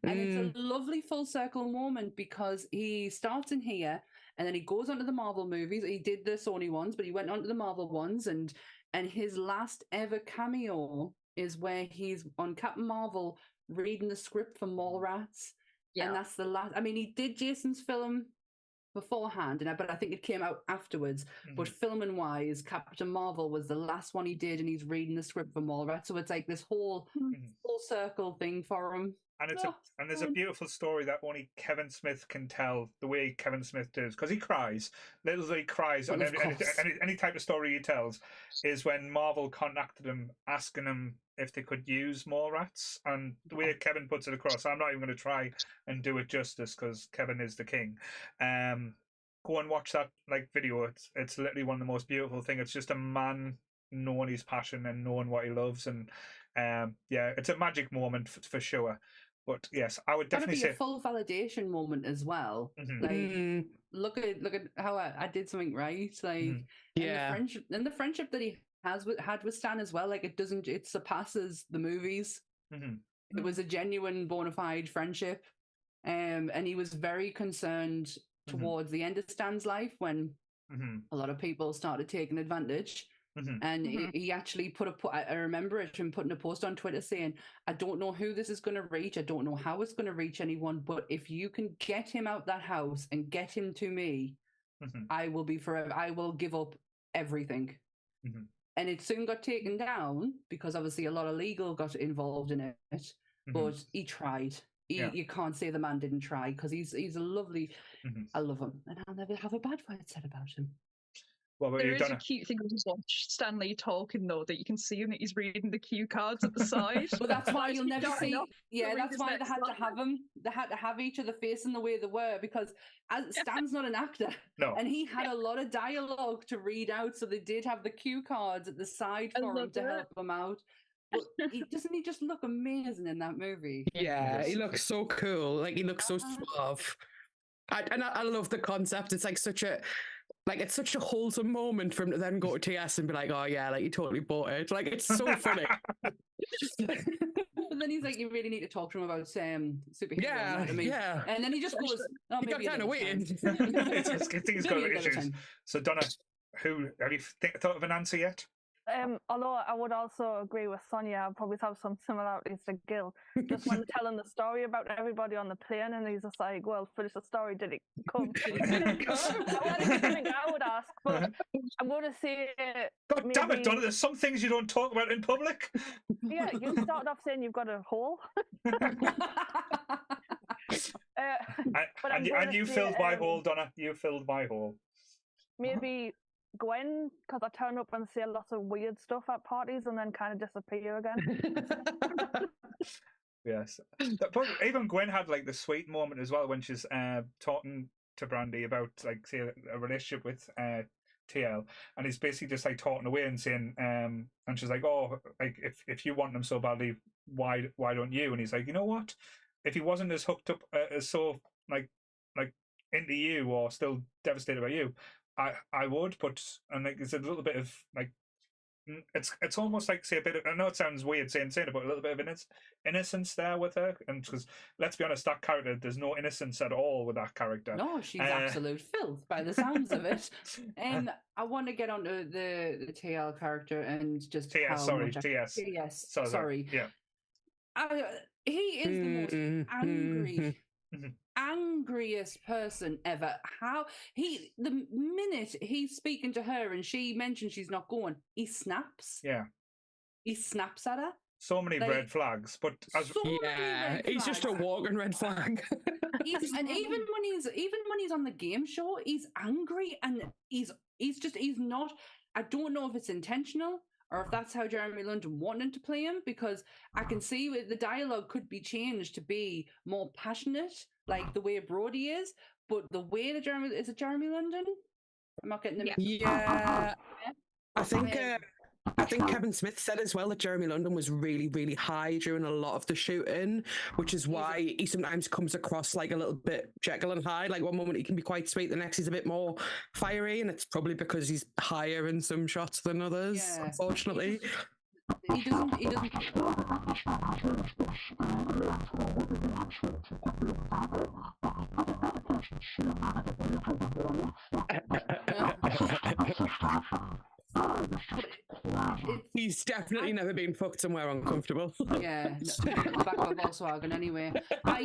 And it's a lovely full circle moment, because he starts in here and then he goes on to the Marvel movies. He did the Sony ones, but he went on to the Marvel ones, and his last ever cameo is where he's on Captain Marvel reading the script for Mallrats. Yeah. And that's the last. I mean, he did Jason's film beforehand, but I think it came out afterwards. But filming wise, Captain Marvel was the last one he did, and he's reading the script for Mallrats. So it's like this whole full circle thing for him. And there's a beautiful story that only Kevin Smith can tell, the way Kevin Smith does, because he cries, literally cries on any type of story he tells. Is when Marvel contacted him asking him if they could use Mallrats, and the way Kevin puts it across, I'm not even going to try and do it justice, because Kevin is the king. Go and watch that video. It's literally one of the most beautiful things. It's just a man knowing his passion and knowing what he loves, and it's a magic moment for sure. But yes, I would definitely say a full validation moment as well. Like, look at how I did something right. Like, and the friendship that he had with Stan as well. Like, it surpasses the movies. It was a genuine, bona fide friendship, and he was very concerned towards the end of Stan's life, when a lot of people started taking advantage. And he actually I remember him putting a post on Twitter saying, I don't know who this is going to reach. I don't know how it's going to reach anyone, but if you can get him out that house and get him to me, I will be forever. I will give up everything. And it soon got taken down, because obviously a lot of legal got involved in it, but he tried. You can't say the man didn't try, because he's a lovely, I love him, and I'll never have a bad word said about him. There is a cute thing when you watch Stan Lee talking, though, that you can see him, that he's reading the cue cards at the side. Well, that's why you'll never see. Yeah, that's why they had to have them. They had to have each of the facing the way they were, because Stan's not an actor. No. And he had a lot of dialogue to read out, so they did have the cue cards at the side for him to help him out. But doesn't he just look amazing in that movie? Yeah, he looks so cool. Like, he looks so suave. I love the concept. It's like it's such a wholesome moment for him to then go to TS and be like, oh yeah, like, you totally bought it. Like, it's so funny. But then he's like, you really need to talk to him about superheroes. Yeah, yeah. And then he just goes, he got kind of weird. Things got issues. So Donna, have you thought of an answer yet? Although I would also agree with Sonia, I probably have some similarities to Gil. Just when telling the story about everybody on the plane, and he's just like, well, finish the story, did it come? That is something I would ask, but I'm going to say... God damn it, Donna, there's some things you don't talk about in public. Yeah, you started off saying you've got a hole. And you filled my hole, Donna. You filled my hole. Maybe... Gwen, because I turn up and say lots of weird stuff at parties and then kind of disappear again. Yes, but even Gwen had the sweet moment as well when she's talking to Brandy about say a relationship with TL, and he's basically just talking away and saying and she's like, oh, if you want him so badly, why don't you? And he's like, you know what, if he wasn't as hooked up as so into you or still devastated by you, I would, but it's a little bit of it's almost like, say, a bit of, I know it sounds weird saying it, but a little bit of innocence there with her. And because, let's be honest, that character, there's no innocence at all with that character. No, she's absolute filth by the sounds of it. I want to get onto the TL character and just TS, sorry. Yeah. He is the most angriest person ever. The minute he's speaking to her and she mentions she's not going, he snaps. Yeah. He snaps at her. So many red flags, but he's just a walking red flag. And even when he's on the game show, he's angry and he's not. I don't know if it's intentional or if that's how Jeremy London wanted to play him, because I can see the dialogue could be changed to be more passionate, like the way Brody is, but the way that is it Jeremy London? I'm not getting the Yeah. I think Kevin Smith said as well that Jeremy London was really, really high during a lot of the shooting, which is why he sometimes comes across like a little bit Jekyll and Hyde. Like one moment he can be quite sweet, the next he's a bit more fiery, and it's probably because he's higher in some shots than others, unfortunately. He doesn't He's definitely never been fucked somewhere uncomfortable. Yeah, back of Volkswagen anyway. I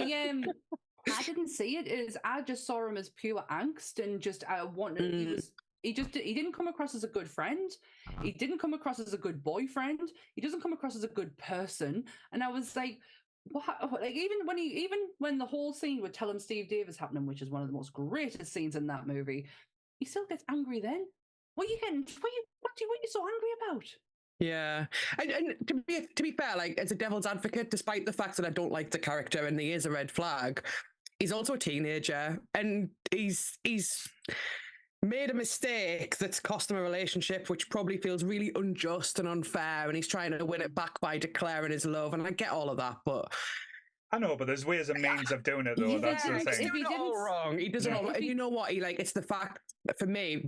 didn't see it as, I just saw him as pure angst and just he didn't come across as a good friend. He didn't come across as a good boyfriend. He doesn't come across as a good person. And I was like, what? Like even when the whole scene with Tell Him Steve Davis happening, which is one of the most greatest scenes in that movie, he still gets angry then. What are you so angry about? Yeah, and to be fair, like as a devil's advocate, despite the fact that I don't like the character and he is a red flag, he's also a teenager and he's made a mistake that's cost him a relationship, which probably feels really unjust and unfair, and he's trying to win it back by declaring his love, and I get all of that, but I know, but there's ways and means of doing it, though. Yeah, that's the thing. He's all wrong. He doesn't. Yeah. You know what? It's the fact. For me,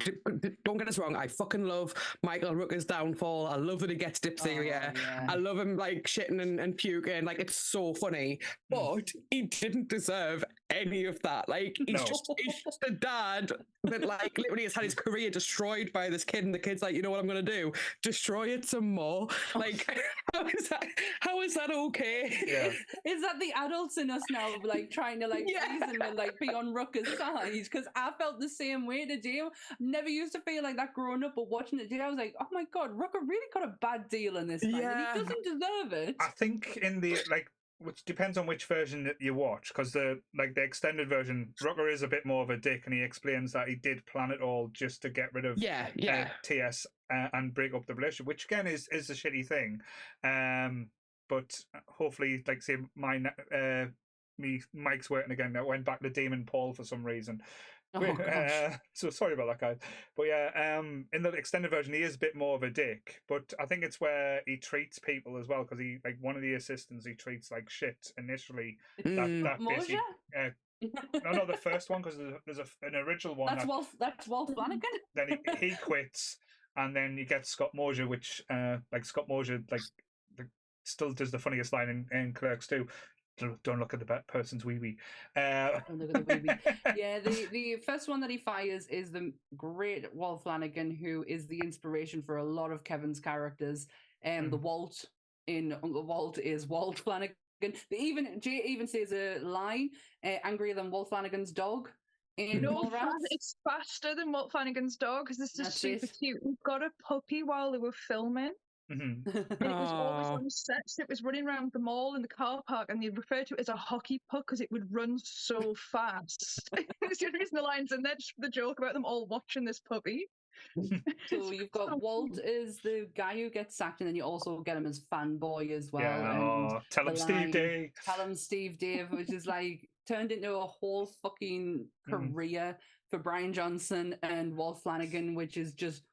don't get us wrong. I fucking love Michael Rooker's downfall. I love that he gets diphtheria. I love him like shitting and puking. Like it's so funny. But he didn't deserve any of that. Like he's just a dad that like literally has had his career destroyed by this kid, and the kid's like, you know what I'm gonna do? Destroy it some more. Like how is that okay? Yeah. Is that the adults in us now like trying to like reason and like be on Rooker's side? Because I felt the same way today. Never used to feel like that growing up, but watching it today, I was like, oh my god, Rooker really got a bad deal in this time, and he doesn't deserve it. I think in the which depends on which version that you watch, because the extended version, Rooker is a bit more of a dick, and he explains that he did plan it all just to get rid of TS and break up the relationship, which again is a shitty thing. But hopefully, like say Mike's working again. I went back to Demon Paul for some reason. So sorry about that, guys. But yeah, in the extended version, he is a bit more of a dick. But I think it's where he treats people as well, because he like one of the assistants he treats like shit initially. That basically, no, the first one, because there's an original one. That's Walt Flanagan. Then he quits, and then you get Scott Mosier, which Scott Mosier still does the funniest line in Clerks too. Don't look at the person's wee-wee. Don't look at the wee-wee. Yeah, the first one that he fires is the great Walt Flanagan, who is the inspiration for a lot of Kevin's characters. The Walt in Uncle Walt is Walt Flanagan. Jay even says a line, angrier than Walt Flanagan's dog. It's faster than Walt Flanagan's dog, because this is super cute. We've got a puppy while they were filming. Mm-hmm. And it was always on sets. It was running around the mall in the car park, and they referred to it as a hockey puck because it would run so fast. It's the only reason the line's in there, just the joke about them all watching this puppy. So you've got Walt is the guy who gets sacked, and then you also get him as fanboy as well. Yeah, tell him Steve Dave. Tell him Steve Dave, which is like turned into a whole fucking career for Brian Johnson and Walt Flanagan, which is just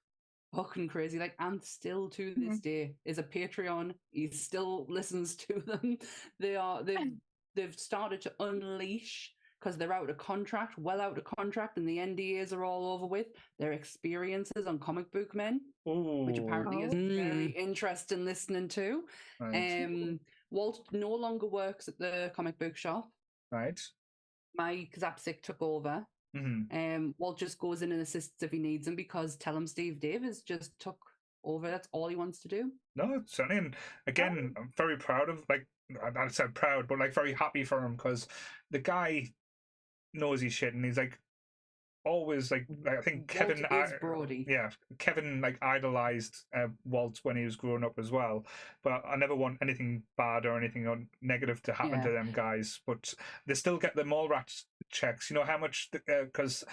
fucking crazy. Like, and still to this day is a Patreon. He still listens to them. They've started to unleash, because they're out of contract, well out of contract, and the NDAs are all over with, their experiences on Comic Book Men, which apparently is very interesting listening to. Right. Walt no longer works at the comic book shop. Right. Mike Zapsik took over. Walt just goes in and assists if he needs him because Tell Him Steve Davis just took over. That's all he wants to do. No, certainly. And again, I'm very proud of, like, I said proud, but like very happy for him because the guy knows his shit and he's like always like I think Kevin Brody. Yeah, Kevin like idolized Walt when he was growing up as well. But I never want anything bad or anything negative to happen to them guys. But they still get the Mallrats checks. You know how much? Because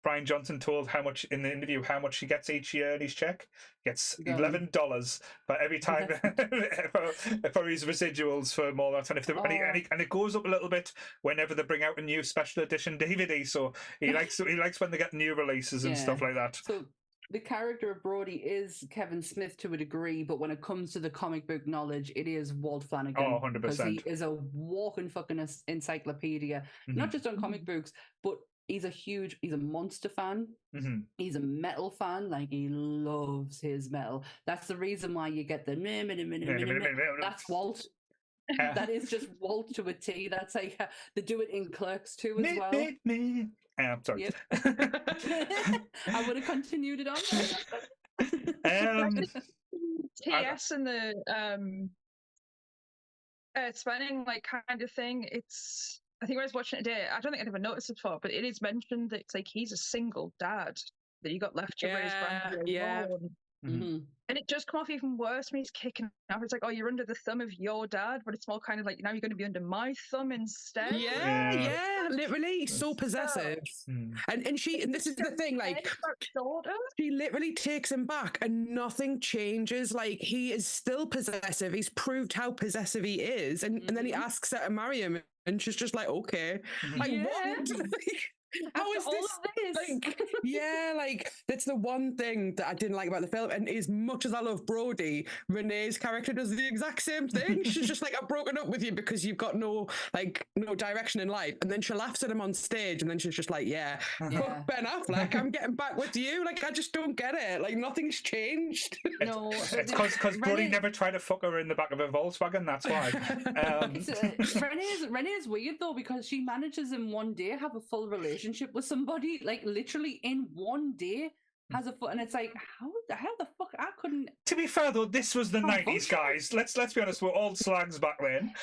Brian Johnson told how much in the interview how much he gets each year in his check. Gets $11, but every time for his residuals for Mallrats, and if and it goes up a little bit whenever they bring out a new special edition DVD. So he likes when they get new releases and stuff like that. So the character of Brody is Kevin Smith to a degree, but when it comes to the comic book knowledge, it is Walt Flanagan. 100%. Because he is a walking fucking encyclopedia, not just on comic books, but he's a Monster fan. He's a metal fan. Like, he loves his metal. That's the reason why you get the that's Walt. That is just Walt to a T. That's like they do it in Clerks too as well. I'm sorry. Yep. I would have continued it on. TS and the spanning like kind of thing. I think when I was watching it today, I don't think I'd ever noticed it before, but it is mentioned that it's like he's a single dad that he got left to raise Brandy alone. And it just come off even worse when he's kicking off. It's like, oh, you're under the thumb of your dad, but it's more kind of like, now you're going to be under my thumb instead. Yeah, literally. He's so possessive. And this is the thing, like, she literally takes him back and nothing changes. Like, he is still possessive. He's proved how possessive he is. And then he asks her to marry him, and she's just like, okay. Like, what? How is this? Like, like that's the one thing that I didn't like about the film. And as much as I love Brody, Renee's character does the exact same thing. She's just like, I've broken up with you because you've got no direction in life. And then she laughs at him on stage, and then she's just like, fuck Ben Affleck, I'm getting back with you. Like, I just don't get it. Like, nothing's changed. No, it's because Brody never tried to fuck her in the back of a Volkswagen. That's why. Renee's weird though, because she manages in one day have a full relationship with somebody, like literally in one day has a foot, and it's like, how the fuck I couldn't. To be fair though, this was the 90s, guys. Let's be honest, we're all slags back then.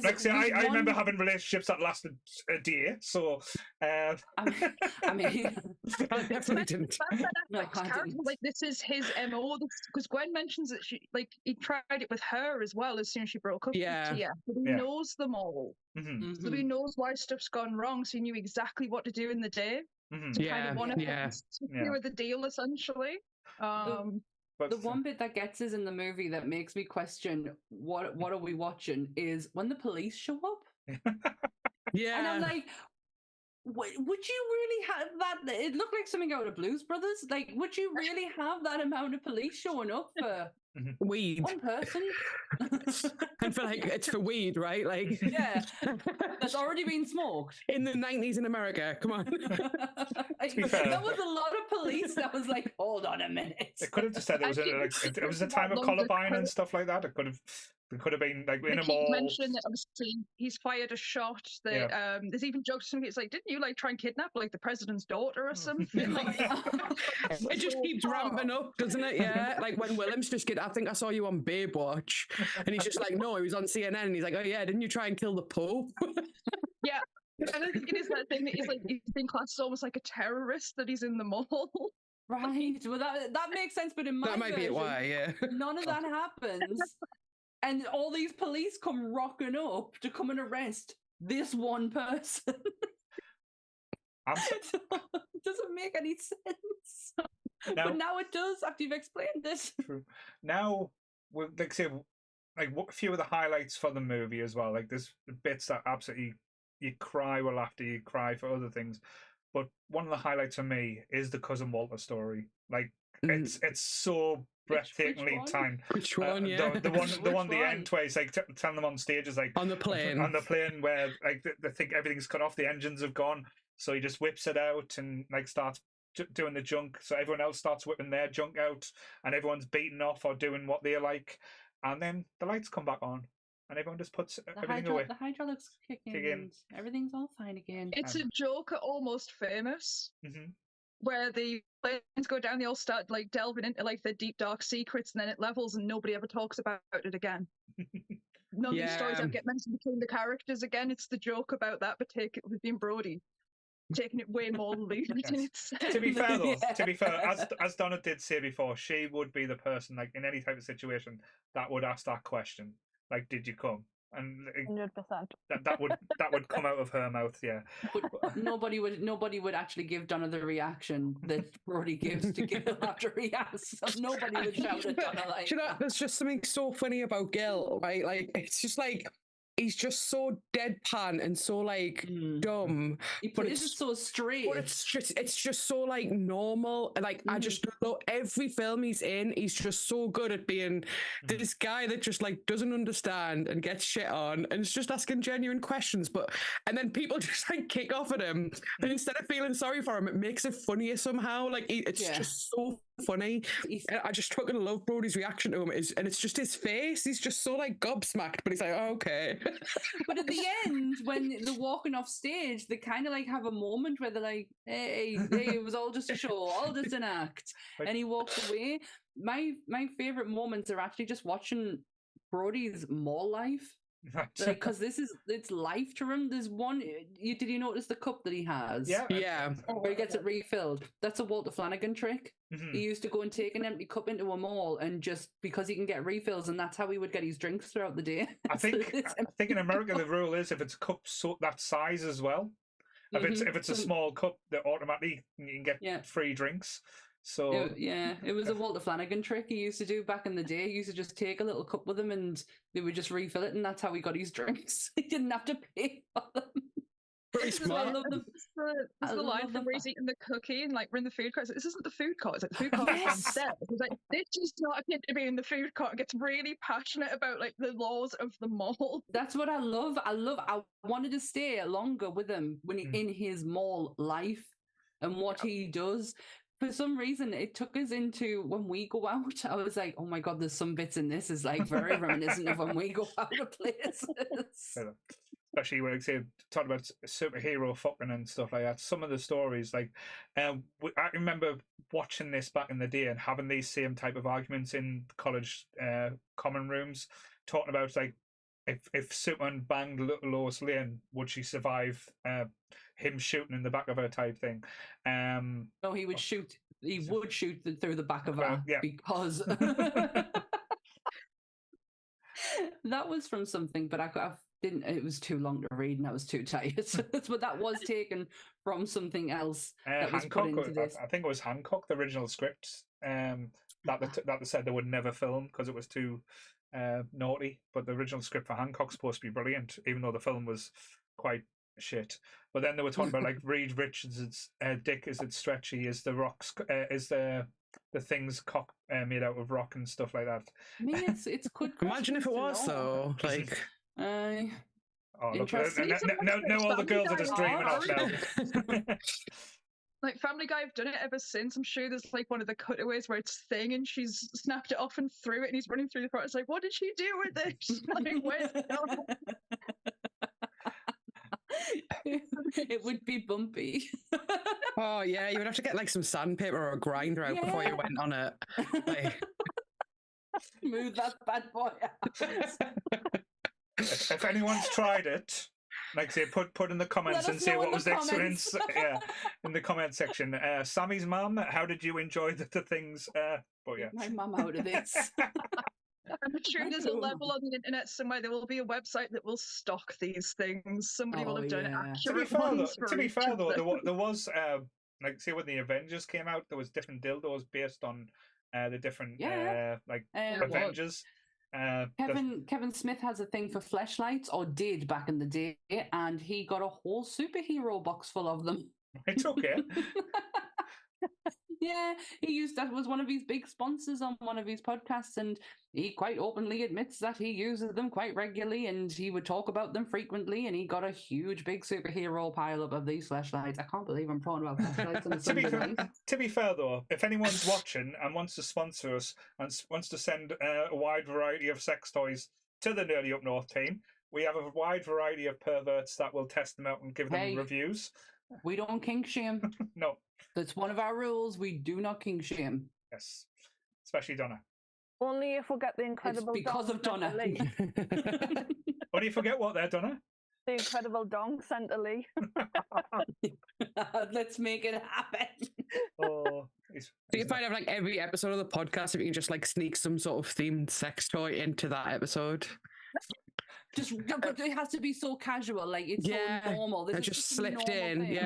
Like say, I remember having relationships that lasted a day. So I mean, I definitely didn't. Like, this is his MO, because Gwen mentions that he tried it with her as well as soon as she broke up with Tia. But he knows them all. So he knows why stuff's gone wrong, so he knew exactly what to do in the day. To kind of want to secure the deal, essentially. The one bit that gets us in the movie that makes me question what are we watching is when the police show up. And I'm like, would you really have that? It looked like something out of Blues Brothers. Like, would you really have that amount of police showing up for weed? One person. And for like, it's for weed, right? Like, that's already been smoked in the 90s in America. Come on. That was a lot of police. That was like, hold on a minute. It could have just said it was a time of Columbine and stuff like that. It could have been like in a mall. Mentioned that obviously he's fired a shot. That there's even jokes. It's like, didn't you like try and kidnap like the president's daughter or something? It just keeps ramping up, doesn't it? Yeah, like when Willem's just I think I saw you on Baywatch, and he's just like, no, he was on CNN, and he's like, oh yeah, didn't you try and kill the Pope? Yeah, and I think it is that thing that he's been classed as almost like a terrorist, that he's in the mall. Right. Well, that makes sense, but in my that might version, be why. none of that happens. And all these police come rocking up to come and arrest this one person. It doesn't make any sense. But now it does after you've explained this. True. Now, like say, like a few of the highlights for the movie as well. Like there's bits that absolutely you cry with laughter, you cry for other things. But one of the highlights for me is the Cousin Walter story. Like it's so breathtakingly timed. Which one? Yeah, the one the end where he's like telling them on stage is like on the plane, where like they think everything's cut off, the engines have gone, so he just whips it out and like starts doing the junk. So everyone else starts whipping their junk out, and everyone's beating off or doing what they like, and then the lights come back on. And everyone just puts everything away. The hydraulics kick in, and everything's all fine again. It's a joke at Almost Famous, where the planes go down, they all start like delving into like the deep dark secrets, and then it levels, and nobody ever talks about it again. None of these stories ever get mentioned between the characters again. It's the joke about that, but take it with being Brody. Taking it way more lewdly. To be fair, though, as Donna did say before, she would be the person, like in any type of situation, that would ask that question. Like, did you come? And 100%. That would come out of her mouth, yeah. But nobody would actually give Donna the reaction that Brody gives to Gil after he asks. So nobody would shout at Donna like. You know, there's just something so funny about Gil, right? Like, it's just like he's just so deadpan and so like dumb, but it's so straight. But it's just so like normal. Like I just love every film he's in. He's just so good at being this guy that just like doesn't understand and gets shit on, and it's just asking genuine questions. And then people just like kick off at him, and instead of feeling sorry for him, it makes it funnier somehow. Like it's just so funny. I just fucking love Brody's reaction to him, and it's just his face. He's just so like gobsmacked, but he's like, oh, okay. But at the end, when they're walking off stage, they kind of like have a moment where they're like, hey, it was all just a show, all just an act. And he walks away. My favorite moments are actually just watching Brody's mall life. Because it's life to him. There's one. Did you notice the cup that he has? Yeah. Where he gets it refilled. That's a Walter Flanagan trick. He used to go and take an empty cup into a mall, and just because he can get refills, and that's how he would get his drinks throughout the day. I think in America the rule is if it's a cup that size as well. If it's a small cup, that automatically you can get free drinks. So it was a Walter Flanagan trick he used to do back in the day. He used to just take a little cup with him, and they would just refill it, and that's how he got his drinks. He didn't have to pay for them. Pretty smart. It's the line from where he's eating the cookie and like we're in the food court. Like, this isn't the food court. It's like the food court downstairs. He's like, this is not a kid to be in the food court. Gets really passionate about like the laws of the mall. That's what I love. I wanted to stay longer with him when in his mall life and what he does. For some reason, it took us into when we go out. I was like, oh my God, there's some bits in this is like very reminiscent of when we go out of places. Especially when I talk about superhero fucking and stuff like that. Some of the stories, like, I remember watching this back in the day and having these same type of arguments in college common rooms, talking about like, if Superman banged Lois Lane, would she survive him shooting in the back of her type thing? No, he would shoot. He would shoot through the back of her because that was from something. But I didn't. It was too long to read, and I was too tired. But that was taken from something else that was put into this. I think it was Hancock, the original script. That they said they would never film because it was too naughty. But the original script for Hancock's supposed to be brilliant, even though the film was quite shit. But then they were talking about like Reed Richards' dick is it stretchy, is the rocks is the things cock made out of rock and stuff like that. I mean, it's good. Imagine if it was though, like. Oh, look, now all the girls are just dreaming up now. Like Family Guy have done it ever since. I'm sure there's like one of the cutaways where it's Thing and she's snapped it off and threw it, and he's running through the front. It's like, what did she do with this? Like, where's it going? It would be bumpy. Oh yeah, you would have to get like some sandpaper or a grinder out before you went on it. Like... Move that bad boy out. If anyone's tried it, like say, put in the comments and say what was the experience. In the comment section. Sammie's mum, how did you enjoy the things? But yeah, my mum out of this. I'm sure there's a level on the internet somewhere. There will be a website that will stock these things. Somebody will have done it. To be fair though, there was like say when the Avengers came out, there was different dildos based on the different Avengers. Kevin Smith has a thing for fleshlights, or did back in the day, and he got a whole superhero box full of them. It's okay. Yeah, that was one of his big sponsors on one of his podcasts, and he quite openly admits that he uses them quite regularly, and he would talk about them frequently, and he got a huge, big superhero pile-up of these fleshlights. I can't believe I'm talking about fleshlights on a Sunday night. To be fair, though, if anyone's watching and wants to sponsor us and wants to send a wide variety of sex toys to the Nerdy Up North team, we have a wide variety of perverts that will test them out and give them reviews. We don't kink shame. No. That's one of our rules. We do not kink shame. Yes. Especially Donna. Only if we get the incredible it's because of Donna. Only if we get what there, Donna? The incredible dong sent to Lee. Let's make it happen. Oh, so you find out like every episode of the podcast if you can just like sneak some sort of themed sex toy into that episode. But it has to be so casual, like it's so normal. This just slipped in, thing.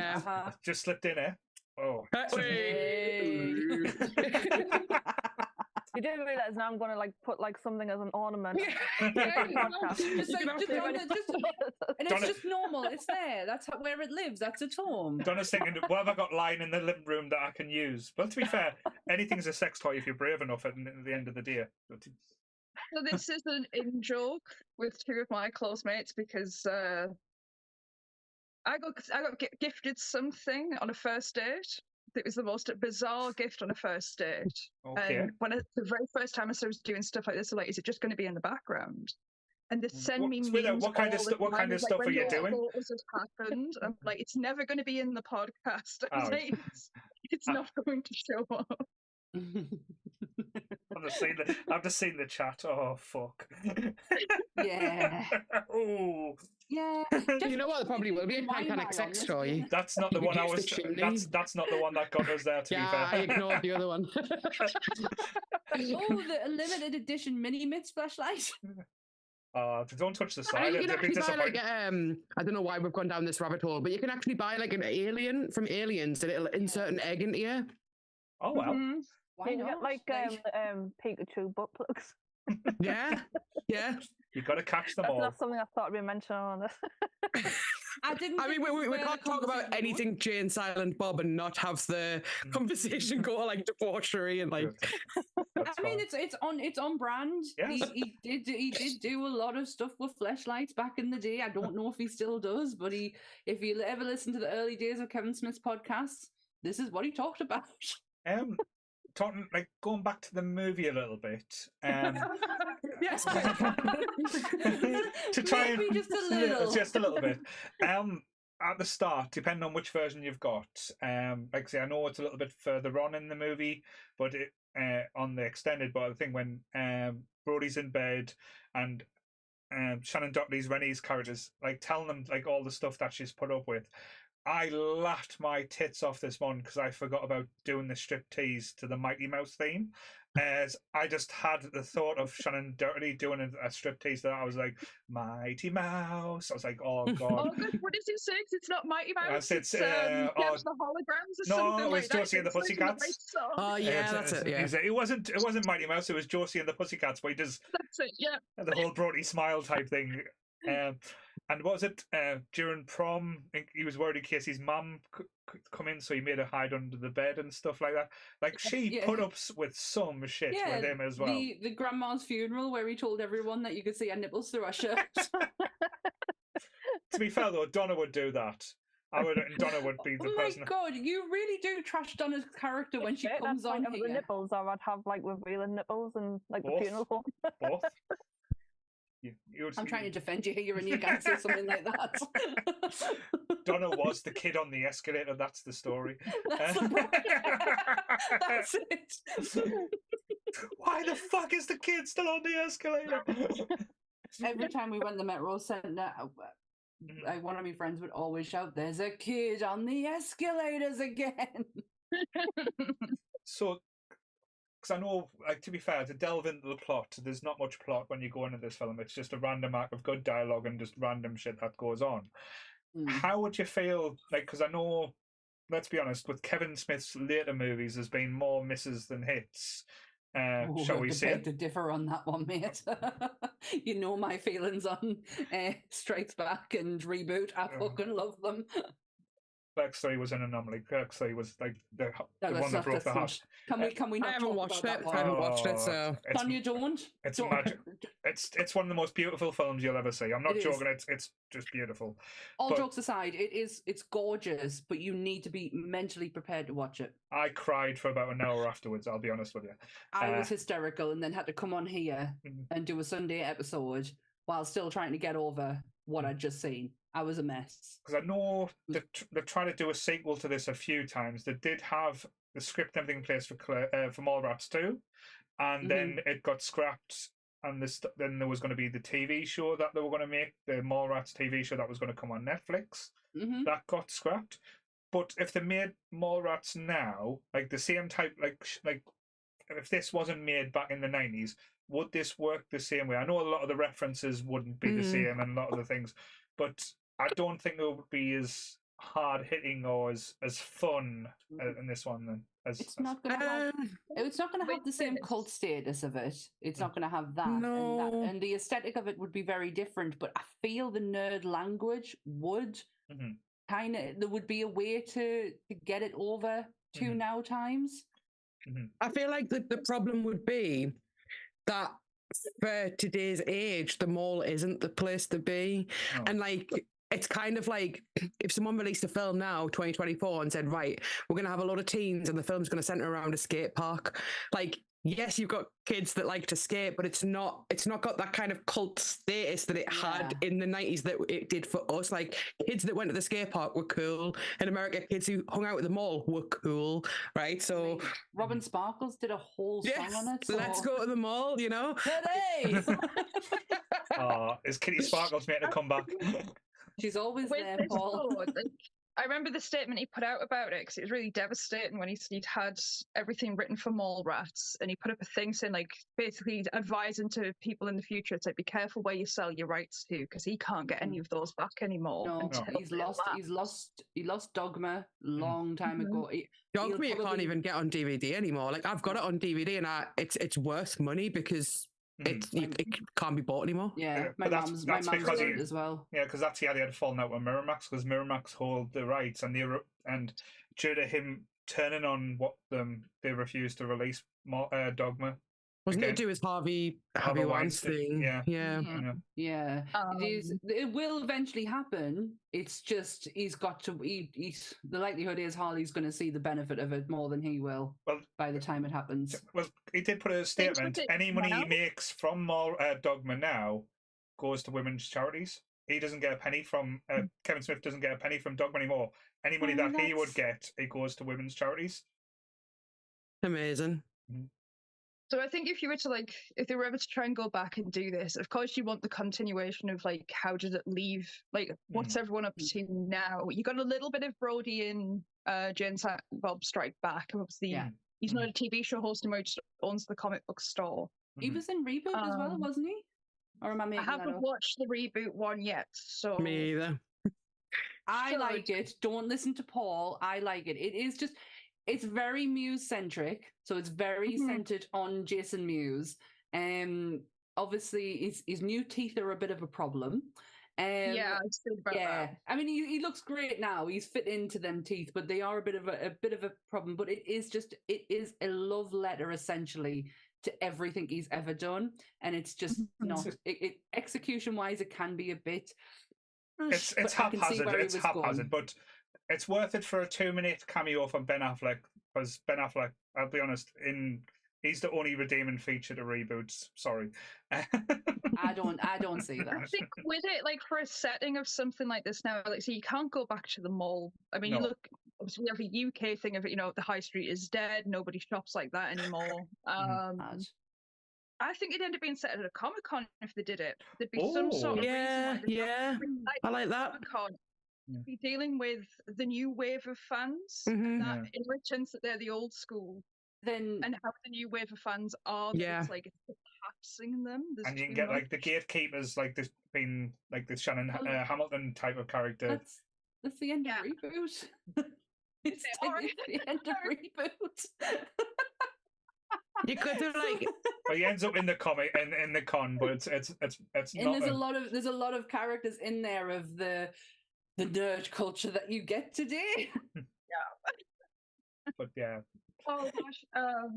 Just slipped in, eh? Oh. Hey. You didn't realize now I'm going to like put like something as an ornament. And it's just normal. It's there. That's where it lives. That's its home. Donna's thinking, what have I got lying in the living room that I can use? Well, to be fair, anything's a sex toy if you're brave enough at the end of the day. So this is an in-joke with two of my close mates because I got gifted something on a first date. It was the most bizarre gift on a first date. Okay. And the very first time I started doing stuff like this, like, is it just going to be in the background? And they send me memes. What kind of stuff are you doing? This has happened. I'm like, it's never going to be in the podcast. It's not going to show up. I've just seen the chat. Oh fuck. Yeah. Oh. Yeah. You know what? There probably will be a Titanic sex toy. That's not the one I was. That's not the one that got us there. To be fair, I ignored the other one. The limited edition mini mitts flashlight. Don't touch the side. You can actually buy like I don't know why we've gone down this rabbit hole, but you can actually buy like an alien from Aliens, and it'll insert an egg into you. Oh wow. Mm-hmm. Why not? Get like Pikachu butt plugs. Yeah. You got to catch them all. That's something I thought we mentioned on this. I mean, we can't talk about anything Jay and Silent Bob and not have the conversation go like debauchery and like. I mean, it's on brand. Yes. He did do a lot of stuff with fleshlights back in the day. I don't know if he still does, but if you ever listen to the early days of Kevin Smith's podcasts, this is what he talked about. Talking like going back to the movie a little bit. Yes. To try and just a little bit. At the start, depending on which version you've got, like I say, I know it's a little bit further on in the movie, but on the extended, but I think when Brody's in bed and Shannon Doherty's Rennie's characters like telling them like all the stuff that she's put up with. I laughed my tits off this morning because I forgot about doing the striptease to the Mighty Mouse theme. As I just had the thought of Shannon Doherty doing a striptease that I was like, Mighty Mouse. I was like, oh god. Oh, good. What did you say? It's not Mighty Mouse. It's the holograms or something. No, it was Josie and the Pussycats. Oh yeah, that's it. Yeah. It wasn't Mighty Mouse. It was Josie and the Pussycats. But he does. That's it. Yeah. The whole Brody smile type thing. And what was it during prom? He was worried in case his mum could come in, so he made her hide under the bed and stuff like that. Like she put up with some shit with him as well. The grandma's funeral where he told everyone that you could see her nipples through her shirt. To be fair though, Donna would do that. Donna would be the person. Oh my god, you really do trash Donna's character when she comes on here. The nipples, or I'd have like revealing nipples and like Both. the funeral home. Both. I'm trying to defend you here and you can't say something like that. Donna was the kid on the escalator. That's the story. That's it. Why the fuck is the kid still on the escalator? Every time we went to the Metro Centre, one of my friends would always shout, "There's a kid on the escalators again." So, because I know, like, to be fair, to delve into the plot, there's not much plot when you go into this film. It's just a random act of good dialogue and just random shit that goes on. How would you feel, like, because I know, let's be honest, with Kevin Smith's later movies, there's been more misses than hits. Shall we say? To differ on that one, mate. You know my feelings on Strikes Back and Reboot. I fucking love them. Clerks 3 was an anomaly. Clerks 3 was like the one that broke the heart. Can we not I haven't talk watched about it. that I haven't watched it, Oh, so Sonia, don't. It's magic. It's one of the most beautiful films you'll ever see. I'm not joking. It's just beautiful. All jokes aside, it's gorgeous, but you need to be mentally prepared to watch it. I cried for about an hour afterwards. I'll be honest with you. I was hysterical, and then had to come on here and do a Sunday episode while still trying to get over what I'd just seen. I was a mess. Because I know they're trying to do a sequel to this a few times. They did have the script and everything in place for Mallrats 2, and then it got scrapped. And then there was going to be the TV show that they were going to make, the Mallrats TV show that was going to come on Netflix. That got scrapped. But if they made Mallrats now, like the same type, like if this wasn't made back in the 90s, would this work the same way? I know a lot of the references wouldn't be the same and a lot of the things, but I don't think it would be as hard hitting or as fun in this one then. It's not going to have the same cult status of it. It's not going to have that, no. and the aesthetic of it would be very different. But I feel the nerd language would kind of, there would be a way to get it over to now times. I feel like the problem would be that for today's age, the mall isn't the place to be. No. And like, it's kind of like if someone released a film now, 2024, and said, right, we're going to have a lot of teens and the film's going to center around a skate park. Like, yes, you've got kids that like to skate, but it's not got that kind of cult status that it had in the 90s that it did for us. Like, kids that went to the skate park were cool. In America, kids who hung out at the mall were cool, right? So Robin Sparkles did a whole song on it. So... Let's go to the mall, you know? Today! Is Kitty Sparkles making a comeback? She's always there, Paul. I remember the statement he put out about it because it was really devastating when he'd had everything written for Mallrats, and he put up a thing saying, like, basically advising to people in the future to be careful where you sell your rights to, because he can't get any of those back anymore. No, he lost Dogma long time ago. Dogma you can't even get on DVD anymore. Like, I've got it on DVD, and it's worth money because it can't be bought anymore. Yeah, my mom's got it as well. Yeah, because that's how they had fallen out with Miramax, because Miramax hold the rights, and due to him turning on what they refused to release Dogma. Wasn't it to do with Harvey Weinstein? Yeah. It will eventually happen. It's just he's got to. The likelihood is Harley's going to see the benefit of it more than he will by the time it happens. Well, he did put a statement. Any money he makes from Dogma now goes to women's charities. He doesn't get a penny from Kevin Smith. Doesn't get a penny from Dogma anymore. Any money that he would get, it goes to women's charities. Amazing. So I think if they were ever to try and go back and do this, of course you want the continuation of, like, how did it leave? Like, what's everyone up to now? You got a little bit of Brody and Jane Bob Strike Back. Obviously, he's not a TV show host anymore, he just owns the comic book store. He was in Reboot as well, wasn't he? Or am I making I haven't watched the Reboot one yet, so... Me either. I like it. Don't listen to Paul. I like it. It is just... It's very Muse-centric, so it's very centered on Jason Mewes. Obviously, his new teeth are a bit of a problem. I've seen about that. I mean, he looks great now. He's fit into them teeth, but they are a bit of a problem. But it is a love letter essentially to everything he's ever done, and it's just not. Execution-wise, it can be a bit. It's haphazard, but it's worth it for a 2-minute cameo from Ben Affleck, because Ben Affleck, I'll be honest, he's the only redeeming feature to reboots. Sorry. I don't see that. I think with it, like, for a setting of something like this now, like, so you can't go back to the mall. I mean, you look, obviously we have a UK thing of it, the high street is dead, nobody shops like that anymore. I think it'd end up being set at a Comic-Con if they did it. There'd be some sort of reason why I like that. Comic-Con. Be dealing with the new wave of fans that in returns that they're the old school, and how the new wave of fans are it's like it's passing them. And you can get like the gatekeepers, like this being like this Shannon Hamilton type of character. That's the end of Reboot. It's the end of Reboot. You could do like. Well, he ends up in the comic and in the con, but it's and not. There's a lot of characters in there of the the nerd culture that you get today. But yeah. Oh gosh.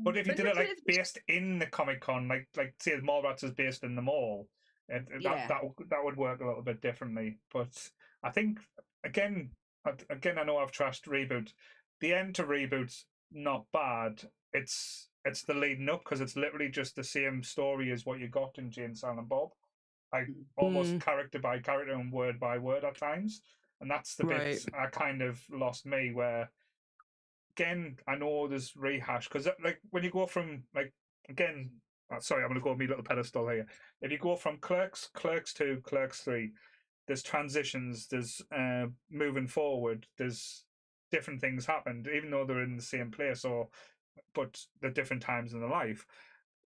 But if you did it like based in the Comic-Con, like say Mallrats is based in the mall, that would work a little bit differently. But I think again, I know I've trashed Reboot. The end to Reboot's not bad. It's the leading up, because it's literally just the same story as what you got in Jay and Silent Bob, like almost character by character and word by word at times. And that's the bit I kind of lost me, where again, I know there's rehash, because like when you go from sorry, I'm going to go on my little pedestal here. If you go from Clerks 2, Clerks 3, there's transitions, there's moving forward, there's different things happened, even though they're in the same place, but they're different times in their life.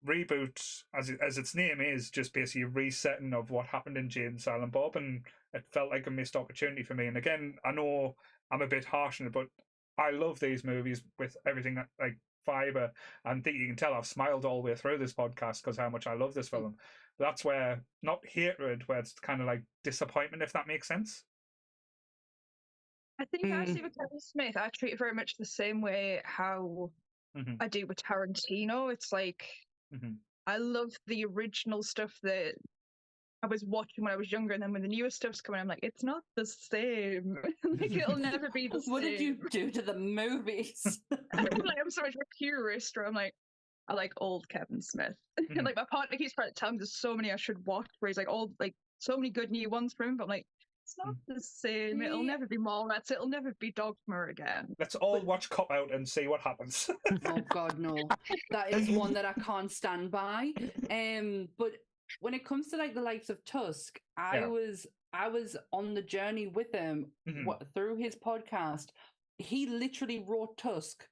Reboot, as its name is, just basically a resetting of what happened in Jay and Silent Bob, and it felt like a missed opportunity for me. And again, I know I'm a bit harsh on it, but I love these movies with everything that, like, fiber. And I think you can tell I've smiled all the way through this podcast because how much I love this film. That's where, not hatred, where it's kind of like disappointment, if that makes sense. I think actually with Kevin Smith, I treat it very much the same way how I do with Tarantino. It's like I love the original stuff that I was watching when I was younger, and then when the newer stuff's coming, I'm like, it's not the same. Like, it'll never be the same. What did you do to the movies? I'm so much of a purist, where I'm like, I like old Kevin Smith. And like my partner keeps trying to tell me there's so many I should watch, where he's like, so many good new ones for him, but I'm like, it's not the same. It'll never be Mallrats. It'll never be Dogma again. Let's all watch Cop Out and see what happens. Oh God, no! That is one that I can't stand by. But when it comes to like the likes of Tusk, I was on the journey with him through his podcast. He literally wrote Tusk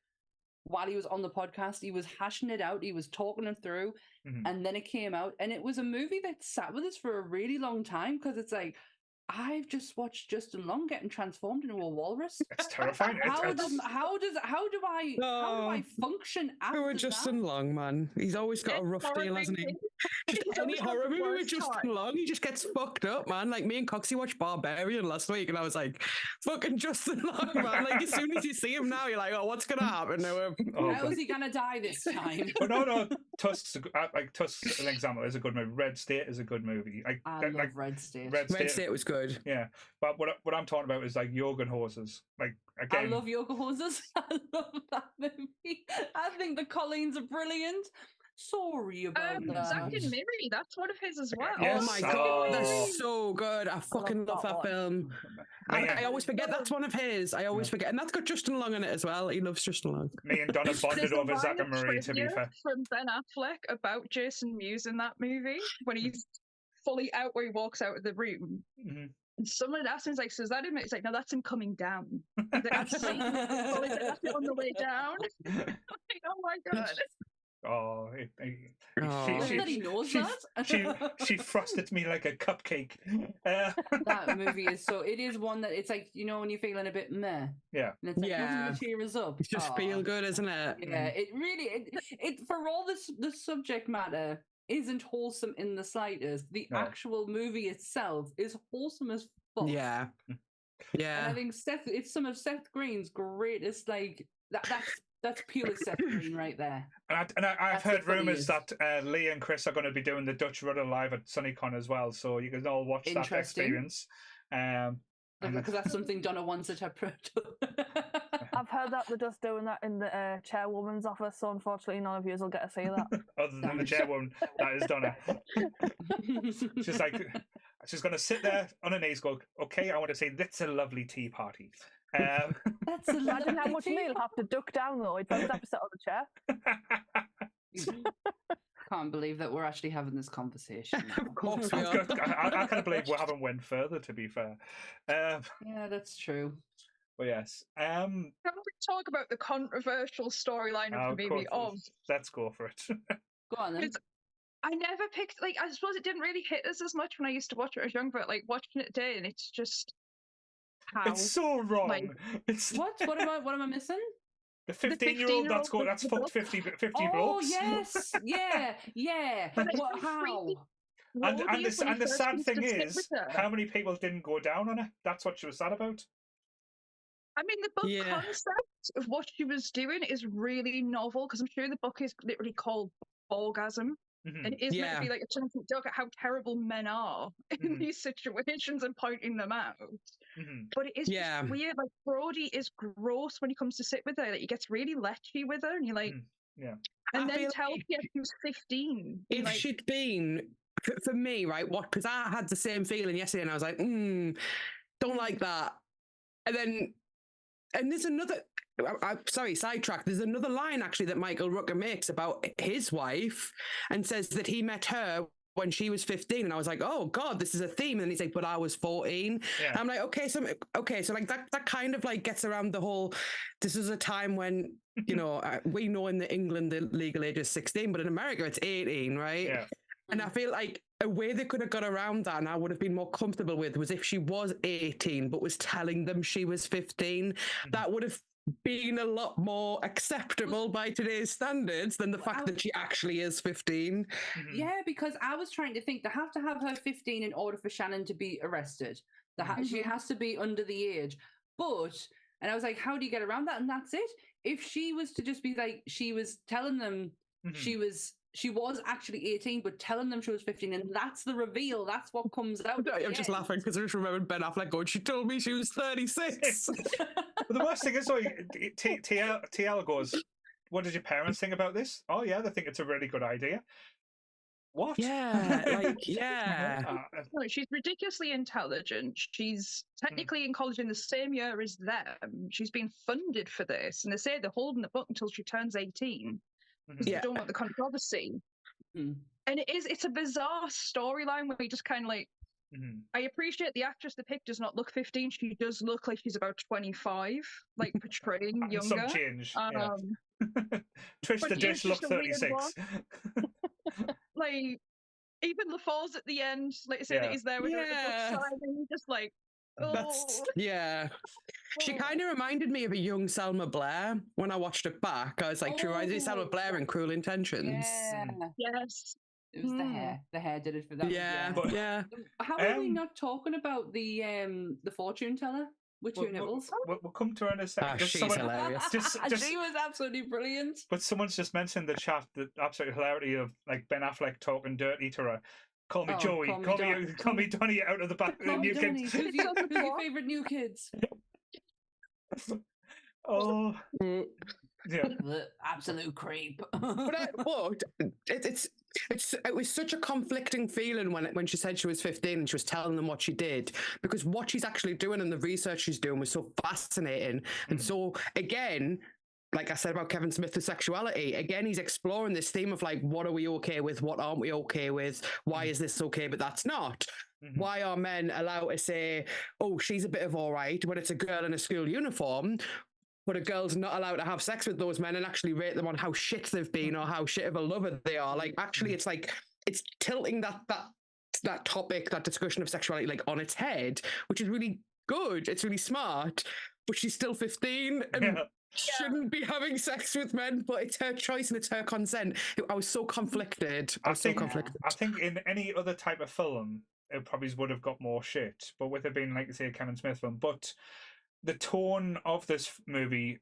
while he was on the podcast. He was hashing it out. He was talking it through, and then it came out, and it was a movie that sat with us for a really long time, because it's like, I've just watched Justin Long getting transformed into a walrus. It's terrifying. How do I function after Poor Justin Long, man. He's always got a rough deal, hasn't he? Just any horror movie with Justin Long, he just gets fucked up, man. Like, me and Coxie watched Barbarian last week, and I was like, fucking Justin Long, man. Like, as soon as you see him now, you're like, oh, what's gonna happen now? How is he gonna die this time? But no, Tusk's an example. Is a good movie. Red State is a good movie. I love Red State. Red State was good. Yeah, but what I'm talking about is like Yoga Hoses. Like, again, I love Yoga Hoses. I love that movie. I think the Colleens are brilliant. Sorry about that. Zack and Miri, that's one of his as well. Yes. Oh my God, that's so good. I fucking love that film. I always forget that's one of his. I always forget. And that's got Justin Long in it as well. He loves Justin Long. Me and Donna bonded over Zack and Miri, to be fair. From Ben Affleck about Jason Mewes in that movie, when he's fully out, where he walks out of the room. And someone asked him, he's like, so is that him? It's like, no, that's him coming down. He's like, that's it on the way down. I'm like, oh my God. Oh, he knows that. She frosted me like a cupcake. That movie is it is one that it's like, you know, when you're feeling a bit meh. Yeah. And it's like, nothing to cheer us up. It's just feel good, isn't it? Yeah, it really, it for all the subject matter isn't wholesome in the slightest. The actual movie itself is wholesome as fuck. Yeah. Yeah. And I think it's some of Seth Green's greatest, like, that's purely Seth Green right there. And I've heard rumours that Lee and Chris are going to be doing the Dutch Rudder live at SunnyCon as well, so you can all watch that experience. Because that's something Donna wants at her I've heard that they're just doing that in the chairwoman's office, so unfortunately none of you will get to see that. Other than the chairwoman, that is Donna. She's going to sit there on her knees, go, okay, I want to say, that's a lovely tea party. That's a Imagine how much Neil have to duck down though. He'd have to sit on the chair. Can't believe that we're actually having this conversation. Of course we are. I can't believe we haven't went further, to be fair. Yeah, that's true. But yes. Can we talk about the controversial storyline of the movie? Let's go for it. Go on then. I never picked, like, I suppose it didn't really hit us as much when I used to watch it as young, but like watching it today, and it's just how it's so wrong. Like, what am I missing? The 15-year-old that's fucked 50 Oh blokes. yes, yeah. How? And the sad thing is, how many people didn't go down on it? That's what she was sad about. I mean, the book concept of what she was doing is really novel, because I'm sure the book is literally called Orgasm. And it is meant to be like a chance to look at how terrible men are in these situations and pointing them out. But it is just weird. Like, Brody is gross when he comes to sit with her. Like, he gets really lechy with her, and you're like, and then tells her she was 15. If she'd been, for me, right, because I had the same feeling yesterday, and I was like, don't like that. And there's another, sorry, sidetrack. There's another line actually that Michael Rooker makes about his wife, and says that he met her when she was 15, and I was like, oh God, this is a theme. And he's like, but I was 14. And I'm like, okay, so like that kind of like gets around the whole, this is a time when, you know, we know in England the legal age is 16, but in America it's 18, right? Yeah. And I feel like a way they could have got around that, and I would have been more comfortable with, was if she was 18 but was telling them she was 15. That would have been a lot more acceptable by today's standards than the fact that she actually is 15. Yeah, because I was trying to think, they have to have her 15 in order for Shannon to be arrested. She has to be under the age. And I was like, how do you get around that? And that's it. If she was to just be like, she was telling them she was actually 18, but telling them she was 15, and that's the reveal. That's what comes out. I'm just laughing because I just remembered Ben Affleck going, she told me she was 36. But the worst thing is, TL goes, what did your parents think about this? Oh, yeah, they think it's a really good idea. What? Yeah, like, yeah. No, she's ridiculously intelligent. She's technically in college in the same year as them. She's been funded for this, and they say they're holding the book until she turns 18. Because they don't want the controversy. And it's a bizarre storyline where you just kind of like, I appreciate the actress they picked does not look 15. She does look like she's about 25, like portraying younger. Some change. Trish the Dish looks 36. Like, even LaForce at the end, like I say that he's there with her at the book side, and you're just like, She kind of reminded me of a young Selma Blair when I watched it back. I was like, she reminds me of Selma Blair in Cruel Intentions. Yes. It was the hair. The hair did it for that. Yeah. How are we not talking about the fortune teller with two nipples? We'll come to her in a second. She's hilarious. She was absolutely brilliant. But someone's just mentioned in the chat the absolute hilarity of like Ben Affleck talking dirty to her. Call me Joey. Call me Donnie out of the back of the New Kids. Who's your favourite New Kids? Oh. Yeah. The absolute creep. It was such a conflicting feeling when she said she was 15 and she was telling them what she did, because what she's actually doing and the research she's doing was so fascinating. And so again, like I said about Kevin Smith's sexuality, again, he's exploring this theme of like, what are we okay with? What aren't we okay with? Why is this okay, but that's not? Why are men allowed to say, oh, she's a bit of all right when it's a girl in a school uniform, but a girl's not allowed to have sex with those men and actually rate them on how shit they've been or how shit of a lover they are? Like, actually, it's like, it's tilting that topic, that discussion of sexuality, like on its head, which is really good. It's really smart, but she's still 15 and shouldn't be having sex with men, but it's her choice and it's her consent. I was so conflicted. I think in any other type of film, it probably would have got more shit, but with it being, like you say, a Kevin Smith film, but the tone of this movie,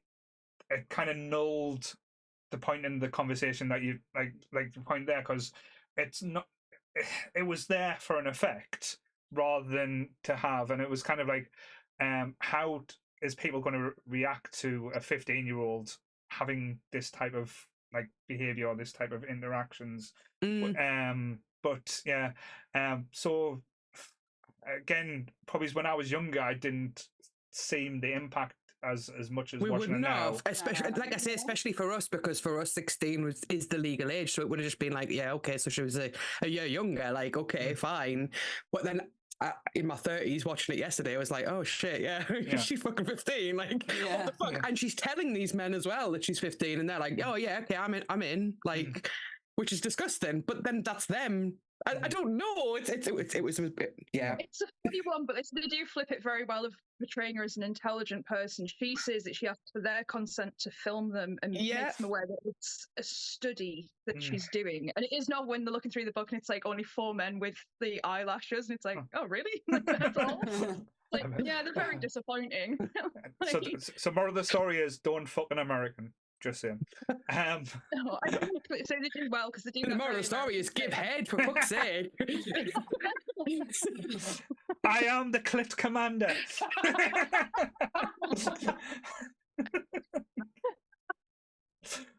it kind of nulled the point in the conversation that you like the point there, because it's not. It was there for an effect rather than to have, and it was kind of like, how is people going to react to a 15-year-old having this type of like behavior or this type of interactions? But yeah, so again, probably when I was younger, I didn't seem the impact as much as we watching it now. Especially, like I say, especially for us, because for us 16 is the legal age, so it would have just been like, yeah, okay, so she was a year younger, like, okay, fine. But then in my 30s watching it yesterday, I was like, oh shit, she's fucking 15, like, what the fuck? And she's telling these men as well that she's 15, and they're like, oh yeah, okay, I'm in, like, which is disgusting. But then that's them. I don't know. It was a bit, It's a funny one, but they do flip it very well of portraying her as an intelligent person, she says that she asks for their consent to film them and makes them aware that it's a study that she's doing. And it is not when they're looking through the book and it's like only 4 men with the eyelashes, and it's like, oh, really? That's all? Like, yeah, they're very disappointing. Like, so more of the story is don't fuck an American. Just saying. No, I don't say they do well because they do. The moral of the story is give head, for fuck's sake. I am the clit commander.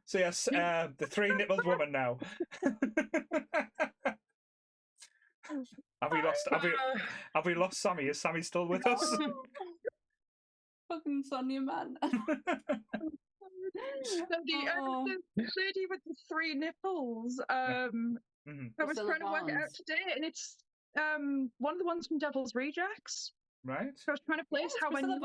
So yes, the 3 nippled woman now. Have we lost Sammie? Is Sammie still with us? Fucking Sonia, man. The lady with the 3 nipples. I was trying to work it out today, and it's one of the ones from Devil's Rejects. Right. So I was trying to place how many.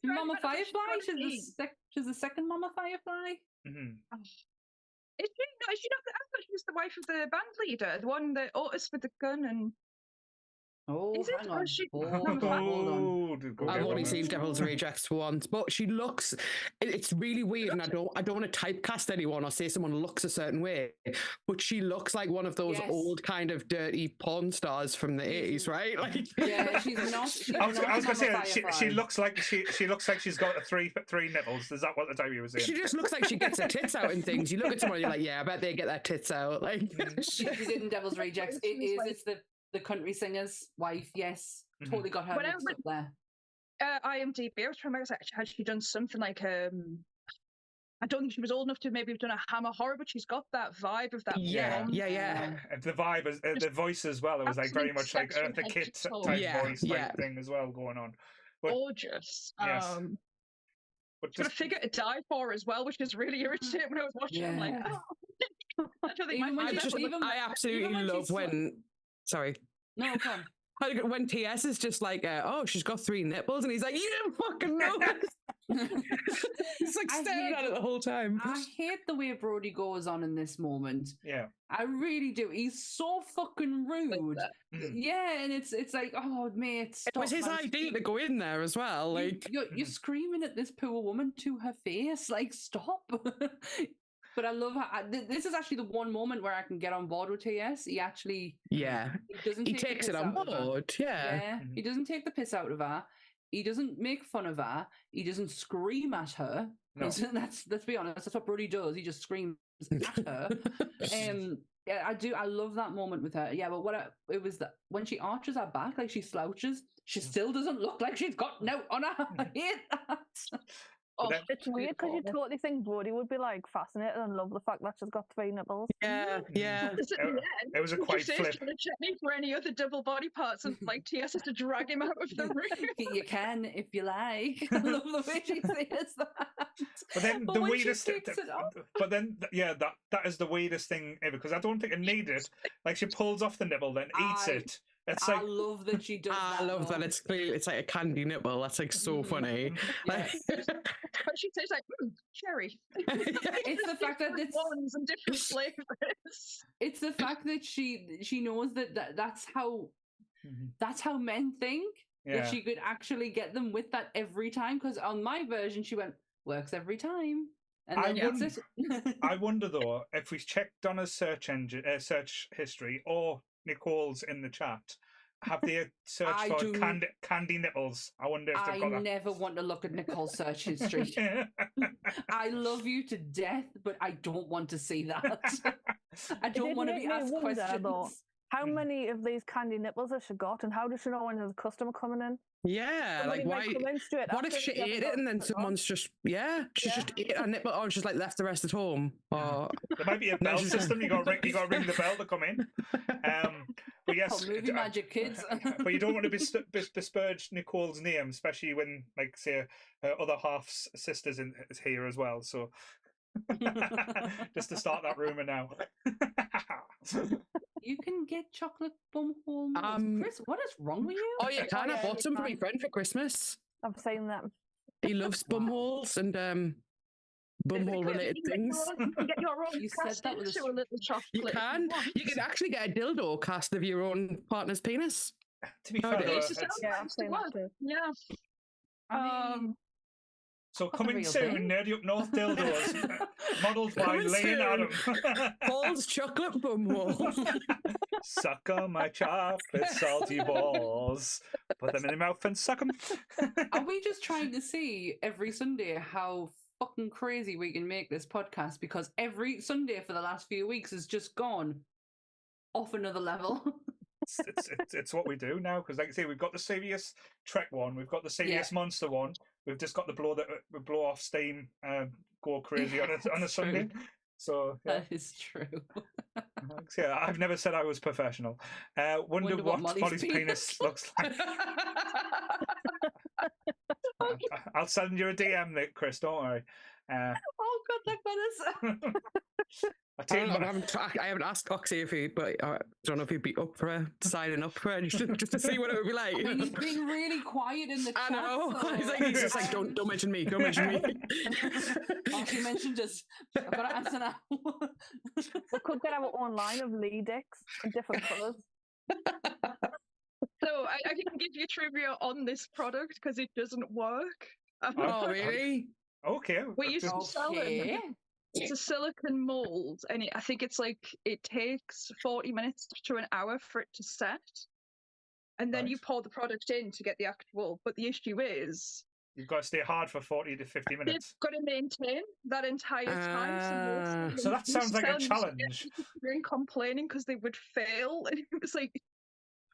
Mama Firefly. She's the second Mama Firefly. Is she not? I thought she was the wife of the band leader, the one that Otis with the gun and. Oh, is it? hang on. Hold on. I've only seen Devil's Rejects once, but she looks. It's really weird, and I don't want to typecast anyone or say someone looks a certain way, but she looks like one of those old kind of dirty porn stars from the 80s, right? Like, yeah, she's not. I was going to say she looks like she looks like she's got three nipples. Is that what the type you were saying? She just looks like she gets her tits out and things. You look at someone, and you're like, yeah, I bet they get their tits out. Like, she did in Devil's Rejects. It's the country singer's wife, yes. Totally got her mixed up there. IMDb, I was trying to remember, had she done something like, I don't think she was old enough to maybe have done a Hammer horror, but she's got that vibe of that. Yeah. The vibe, the voice as well, it was like very much like the Kit type voice type thing as well going on. But, gorgeous. Yes. But got a figure to die for as well, which is when I was watching. I'm like, oh. I don't think I absolutely love when. Sorry. No, come on. When TS is just like, oh, she's got 3 nipples, and he's like, you didn't fucking know. He's like staring at it the whole time. I hate the way Brody goes on in this moment. Yeah, I really do. He's so fucking rude. Yeah, and it's like, oh mate, stop, it was his idea to go in there as well. Like you're screaming at this poor woman to her face. Like, stop. But I love how this is actually the one moment where I can get on board with TS. He actually, he takes it on board. Yeah, he doesn't take the piss out of her. He doesn't make fun of her. He doesn't scream at her. No. Let's be honest. That's what Brody does. He just screams at her. Yeah, I do. I love that moment with her. Yeah, but it was that when she arches her back, like she slouches, she still doesn't look like she's got no on her. I hate that. It's weird because you totally think Brody would be like fascinated and love the fact that she's got 3 nipples. Yeah. It was a quite flip. For any other double body parts, and like TS has to drag him out of the room. You can if you like. I love the way she says that. But then the weirdest thing. But then that is the weirdest thing ever, because I don't think it needed. Like, she pulls off the nipple, then eats it. It's I love that she does that. I love that it's clear. It's like a candy nipple. That's like so funny. Yes. But she says like cherry. It's the fact that it's ones and different flavors. It's the fact that she knows that's how men think. That she could actually get them with that every time. Because on my version, she went works every time. And then I wonder though if we checked Donna's search history or Nicole's in the chat, have they searched for candy nipples? I wonder if they've got that. I never want to look at Nicole's search history. I love you to death, but I don't want to see that. I don't want to be asked questions. Though, how many of these candy nipples has she got, and how does she know when there's a customer coming in? Yeah, like why? What if she ate it and then someone's just just ate a nipple, or just like left the rest at home? Or there might be a bell system. You got to ring the bell to come in. But yes, movie magic, kids. But you don't want to besmirch Nicole's name, especially when, like, say, her other half's sister's is here as well. So just to start that rumor now. You can get chocolate bumhole. Chris, what is wrong with you? Oh, you can. I bought some for my friend for Christmas. I've seen them. He loves bumholes and bumhole related things. You said that with You can. You can actually get a dildo cast of your own partner's penis. To be fair, though, It's just I've seen that too. Yeah. I mean, so What the coming real soon, thing? Nerdy Up North dildos, modelled by Coming Lane soon. Adam. Paul's chocolate bumhole. Suck on my chocolate salty balls. Put them in your mouth and suck them. are we just trying to see every Sunday how fucking crazy we can make this podcast? Because every Sunday for the last few weeks has just gone off another level. It's what we do now, because like I say, we've got the serious Trek one, we've got the serious monster one, we've just got the blow off steam, go crazy on a Sunday. So yeah. That is true. Yeah, I've never said I was professional. Wonder what Molly's penis looks like. I'll send you a DM, Nick, Chris. Don't worry. Oh God, that got us. I haven't asked Coxie if he, but I don't know if he'd be up for signing up for it, just to see what it would be like. I mean, he's being really quiet in the chat. I know. So... He's just like, don't mention me. Don't mention me. Oh, she mentioned us. I've got to answer now. We could get our own line of Lee dicks in different colours. So I can give you trivia on this product because it doesn't work. Oh, really? Okay. We used to sell it. It's a silicone mold, and I think it's like it takes 40 minutes to an hour for it to set, and then you pour the product in to get the actual. But the issue is you've got to stay hard for 40 to 50 minutes. You've got to maintain that entire time. So that sounds like a challenge. Complaining because they would fail, and it was like.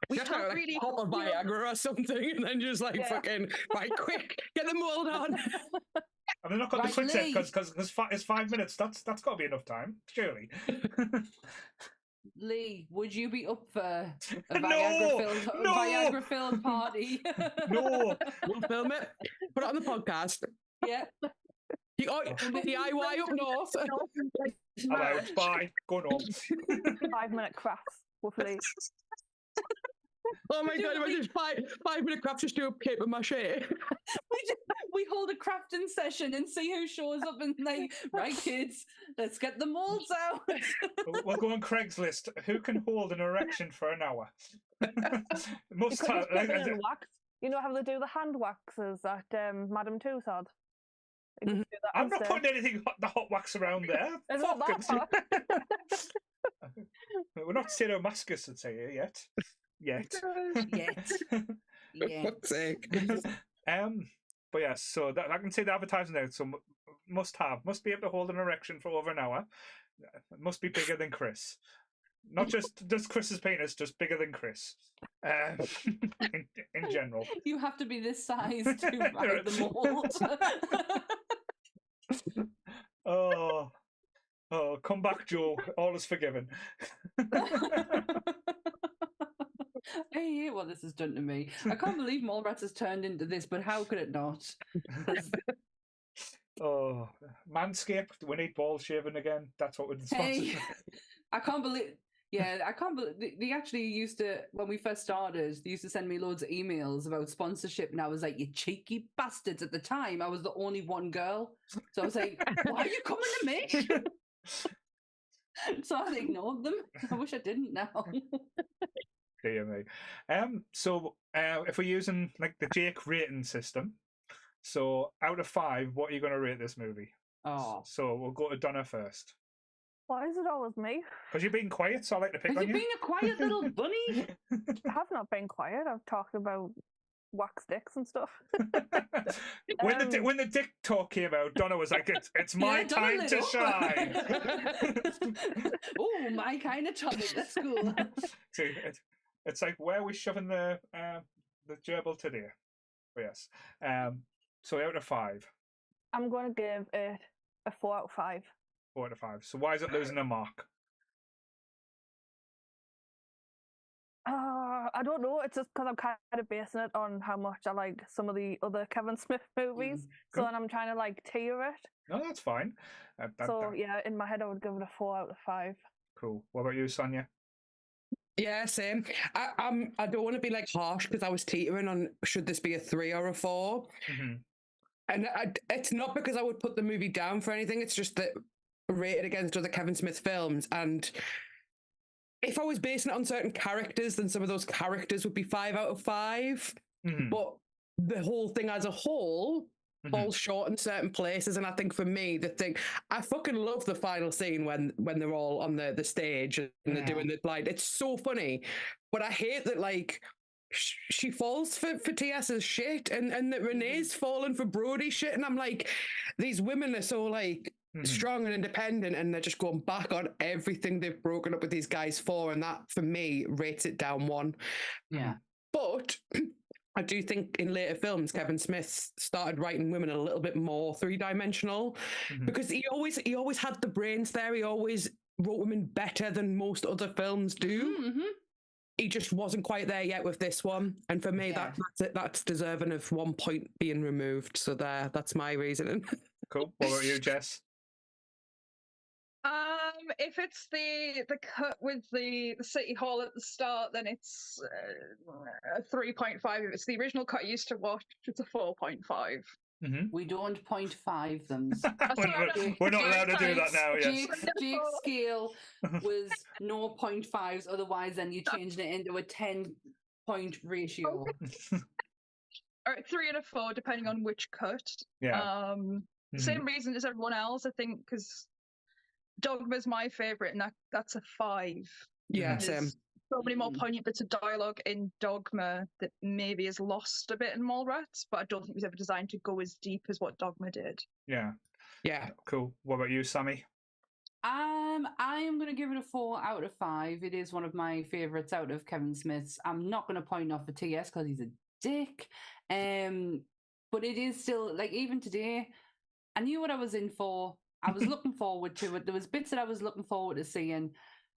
We just can't really pop a Viagra or something, and then just like fucking right, quick, get the mold on. And they're not got the quick set because it's 5 minutes. That's got to be enough time, surely. Lee, would you be up for a Viagra-filled party? No, we'll film it. Put it on the podcast. Yeah. DIY up north. Hello, bye. Go on. 5-minute crafts with Lee. Oh my God, imagine 5-minute craft, just do a paper mache. We hold a crafting session and see who shows up and like, right kids, let's get the molds out. We'll go on Craigslist. Who can hold an erection for an hour? Must have, wax. You know how they do the hand waxes at Madame Tussauds? I'm not putting anything the hot wax around there. We're not sadomasochists, I'd say, yet. Yet. Fuck's sake. But yes, so that, I can see the advertising out. So must be able to hold an erection for over an hour. Must be bigger than Chris. Not just Chris's penis, just bigger than Chris. In general, you have to be this size to ride the mold. Oh, come back, Joe. All is forgiven. I hate what this has done to me. I can't believe Mallrats has turned into this, but how could it not? Oh, Manscaped, we need ball shaving again. That's what we're sponsoring. I can't believe. Yeah, I can't believe they actually used to, when we first started, they used to send me loads of emails about sponsorship, and I was like, you cheeky bastards. At the time, I was the only one girl. So I was like, why are you coming to me? So I ignored them. I wish I didn't now. Dear me. So if we're using like the Jake rating system, so out of 5, what are you going to rate this movie? Oh. So we'll go to Donna first. Why is it always me? Because you're being quiet, so I like to pick on you. You're being a quiet little bunny. I have not been quiet. I've talked about wax dicks and stuff. When the dick talk came out, Donna was like, "It's my time to shine." Oh, my kind of topic. That's cool. See, it's like, where are we shoving the gerbil today? But yes. So out of 5, I'm going to give it a 4 out of 5. 4 out of 5. So why is it losing a mark? I don't know. It's just because I'm kind of basing it on how much I like some of the other Kevin Smith movies. So then I'm trying to like tier it. No, that's fine. Yeah, in my head I would give it a 4 out of 5. Cool. What about you, Sonia? Yeah, same. I don't want to be like harsh because I was teetering on should this be a 3 or a 4. Mm-hmm. And it's not because I would put the movie down for anything. It's just that rated against other Kevin Smith films, and if I was basing it on certain characters, then some of those characters would be 5 out of 5. But the whole thing as a whole falls short in certain places. And I think for me, the thing, I fucking love the final scene when they're all on the stage and they're doing the blind. It's so funny. But I hate that, like, she falls for TS's shit and that Renee's falling for Brody's shit. And I'm like, these women are so, like, strong and independent, and they're just going back on everything they've broken up with these guys for, and that for me rates it down 1. But I do think in later films Kevin Smith started writing women a little bit more 3-dimensional, because he always had the brains there. He always wrote women better than most other films do. He just wasn't quite there yet with this one, and for me that's deserving of 1 point being removed. So that's my reasoning. Cool. What about you, Jess? If it's the cut with the City Hall at the start, then it's a 3.5. If it's the original cut I used to watch, it's a 4.5 We don't 0.5 them. We're not allowed to do that now. Yes. Jake's scale was 0.5s. Otherwise, then you're changing it into a 10-point ratio. Or 3 and a 4, depending on which cut. Same reason as everyone else, I think, because Dogma's my favourite, and that's a 5. Yeah, same. So many more poignant bits of dialogue in Dogma that maybe is lost a bit in Mallrats, but I don't think it was ever designed to go as deep as what Dogma did. Yeah. Cool. What about you, Sammie? I am going to give it a 4 out of 5. It is one of my favourites out of Kevin Smith's. I'm not going to point off for TS because he's a dick. But it is still, like, even today, I knew what I was in for. I was looking forward to it. There was bits that I was looking forward to seeing,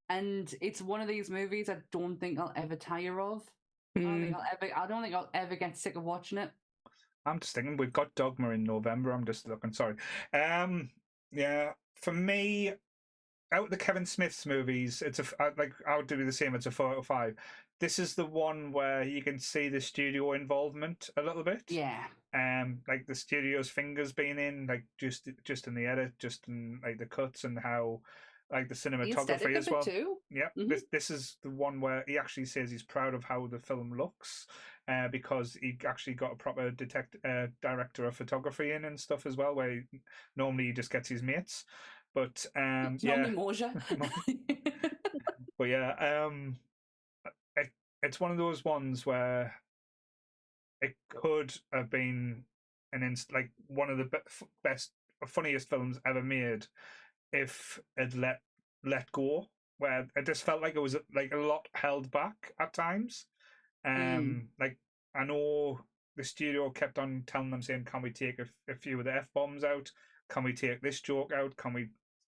and it's one of these movies I don't think I'll ever tire of. I don't think I'll ever get sick of watching it. I'm just thinking, we've got Dogma in November. I'm just looking. Sorry. For me, out of the Kevin Smith's movies, it's I would do the same. It's a 4 out of 5. This is the one where you can see the studio involvement a little bit. Yeah. Like the studio's fingers being in, like just in the edit, just in like the cuts and how, like the cinematography as well. Too. Yeah. This is the one where he actually says he's proud of how the film looks, because he actually got a proper director of photography in and stuff as well, where normally he just gets his mates. But Normally Moja. But yeah, it's one of those ones where it could have been like one of the best, funniest films ever made if it let go. Where it just felt like it was like a lot held back at times. Like, I know the studio kept on telling them, saying, "Can we take a few of the F-bombs out? Can we take this joke out? Can we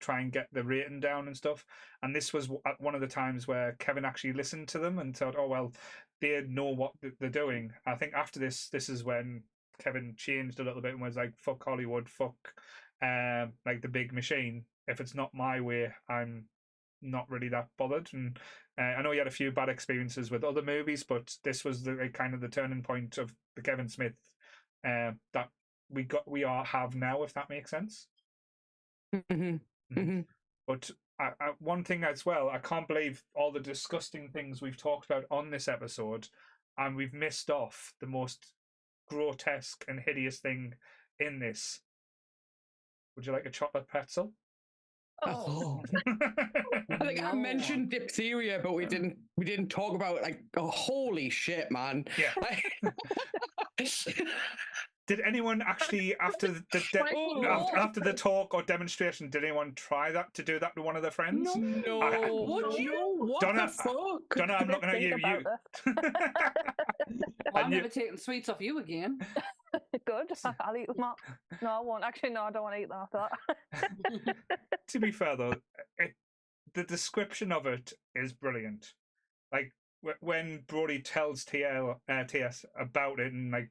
try and get the rating down and stuff?" And this was one of the times where Kevin actually listened to them and thought, "Oh well, they know what they're doing." I think after this is when Kevin changed a little bit and was like, "Fuck Hollywood, fuck like the big machine. If it's not my way, I'm not really that bothered." And I know he had a few bad experiences with other movies, but this was the kind of the turning point of the Kevin Smith that we have now, if that makes sense. But one thing as well, I can't believe all the disgusting things we've talked about on this episode, and we've missed off the most grotesque and hideous thing in this. Would you like a chocolate pretzel? Oh. I think I mentioned diphtheria, but we didn't talk about it. Like, oh, holy shit, man. Yeah. Did anyone actually, after the talk or demonstration, did anyone try to do that to one of their friends? No. Would you? What Donna, the fuck? Donna, I'm looking at you. I'm never taking sweets off you again. Good. I'll eat them up. No, I won't. Actually, no, I don't want to eat them after that. To be fair, though, the description of it is brilliant. Like, when Brody tells TS about it and, like,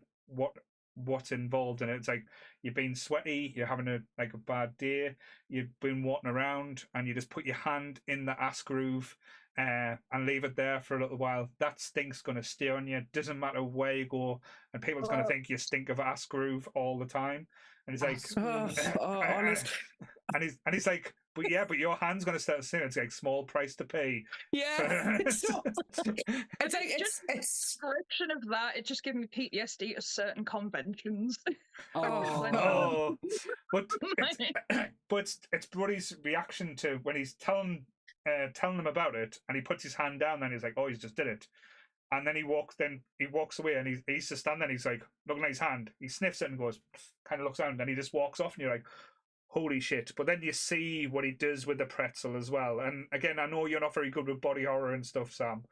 what's involved in it. It's like, you've been sweaty, you're having a bad day, you've been walking around and you just put your hand in the ass groove and leave it there for a little while, that stink's going to stay on you. Doesn't matter where you go, and people's going to think you stink of ass groove all the time. And he's like, honest. and he's like, but your hand's going to start soon. It's like small price to pay. Yeah, it's a description of that. It just gave me PTSD to certain conventions. But it's Brody's reaction to when he's telling them about it, and he puts his hand down. Then he's like, "Oh, he's just did it," and then he walks away, and he's just standing there. And he's like looking at his hand. He sniffs it and goes, kind of looks around, and he just walks off. And you're like, holy shit. But then you see what he does with the pretzel as well. And again, I know you're not very good with body horror and stuff, Sam,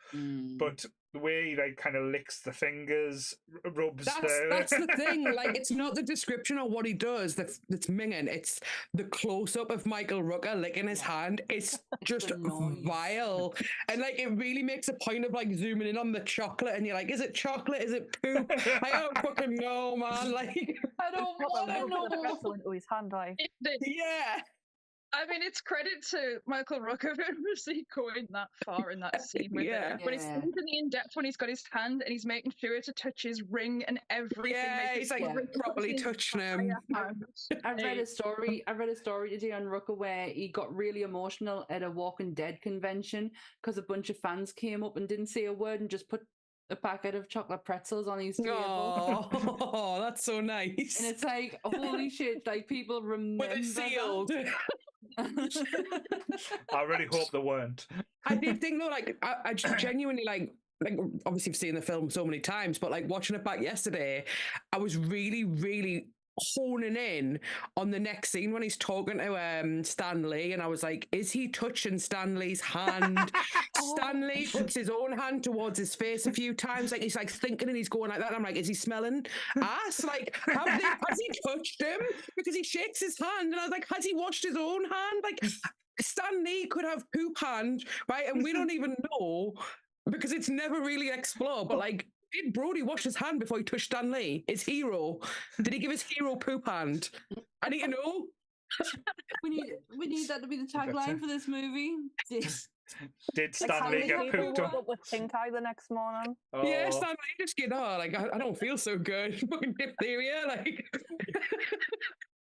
but the way he like kind of licks the fingers, rubs that's the thing. Like, it's not the description of what he does that's minging. It's the close-up of Michael Rooker licking his hand. It's just vile. And like, it really makes a point of like zooming in on the chocolate, and you're like, is it chocolate? Is it poop? I don't fucking know, man. Like, I don't want to know. The pretzel into his hand, like. Yeah. I mean, it's credit to Michael Rooker for really going that far in that scene with it. When he's really in depth, when he's got his hand and he's making sure to touch his ring and everything. Yeah, he's like properly touching him. I read a story today on Rooker where he got really emotional at a Walking Dead convention because a bunch of fans came up and didn't say a word and just put a packet of chocolate pretzels on his table. Oh, that's so nice. And it's like, holy shit, like people remember. But it's sealed. I really hope they weren't. I did think though, like I genuinely like obviously I've seen the film so many times, but like watching it back yesterday, I was really, really honing in on the next scene when he's talking to Stanley, and I was like, is he touching Stanley's hand? Stanley puts his own hand towards his face a few times, like he's like thinking and he's going like that, and I'm like, is he smelling ass? Like, has he touched him? Because he shakes his hand, and I was like, has he washed his own hand? Like, Stanley could have poop hand, right? And we don't even know because it's never really explored, but like, did Brody wash his hand before he touched Stan Lee, his hero? Did he give his hero poop hand? I need to know. We need that to be the tagline for this movie. Did Stan Lee get pooped on? With pink eye the next morning. Oh. Yeah, Stan Lee just get like I don't feel so good. Fucking diphtheria, like.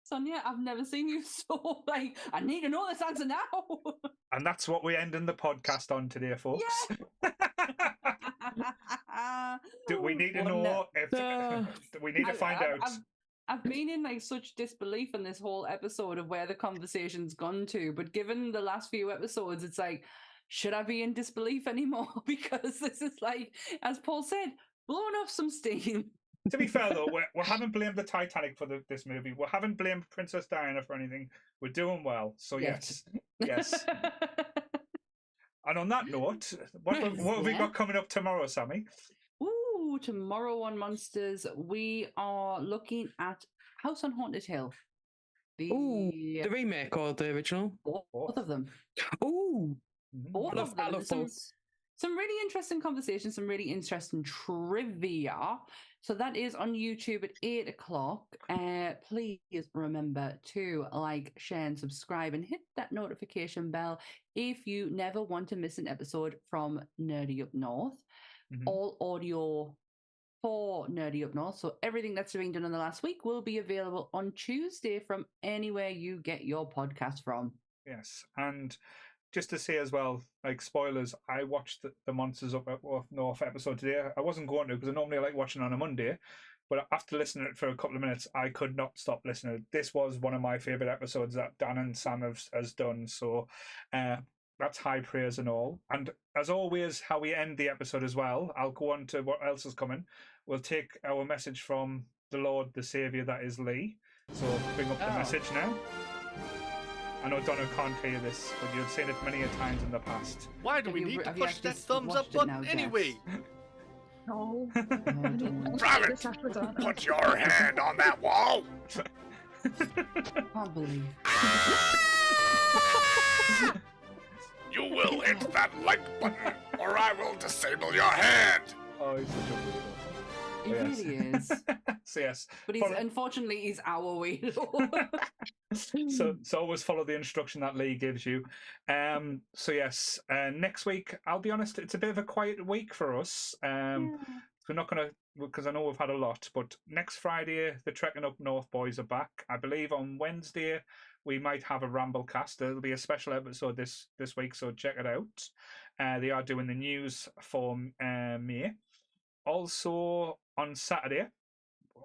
Sonia, I've never seen you so like, I need to know this answer now. And that's what we end in the podcast on today, folks. Yeah. Do we need to know if we need to find out? I've been in like such disbelief in this whole episode of where the conversation's gone to, but given the last few episodes, it's like, should I be in disbelief anymore? Because this is like, as Paul said, blowing off some steam. To be fair, though, we haven't blamed the Titanic for this movie. We haven't blamed Princess Diana for anything. We're doing well. So, yes. And on that note, what have we got coming up tomorrow, Sammie? Ooh, tomorrow on Monsters, we are looking at House on Haunted Hill. The remake or the original? Both of them. Ooh. Both of them. Some really interesting conversations, some really interesting trivia. So that is on YouTube at 8 o'clock. Please remember to like, share, and subscribe, and hit that notification bell if you never want to miss an episode from Nerdy Up North. All audio for Nerdy Up North. So everything that's been done in the last week will be available on Tuesday from anywhere you get your podcast from. Yes, and just to say as well, like spoilers, I watched the Monsters Up North episode today. I wasn't going to because I normally like watching on a Monday, but after listening to it for a couple of minutes, I could not stop listening. This was one of my favourite episodes that Dan and Sam has done. So that's high praise and all. And as always, how we end the episode as well, I'll go on to what else is coming. We'll take our message from the Lord, the Saviour that is Lee. So bring up the message now. I know Donna can't hear this, but you've seen it many a times in the past. Why do we need to push that thumbs up button anyway? No. Rabbit, put your hand on that wall. I can't believe. You will hit that like button, or I will disable your hand. Oh, he's such a weirdo. He really is. So yes. But unfortunately, he's our weirdo. So always follow the instruction that Lee gives you. So yes, next week, I'll be honest, it's a bit of a quiet week for us. We're not going to, because I know we've had a lot, but next Friday, the Trekking Up North boys are back. I believe on Wednesday, we might have a ramble cast. There'll be a special episode this week, so check it out. They are doing the news for May. Also, on Saturday,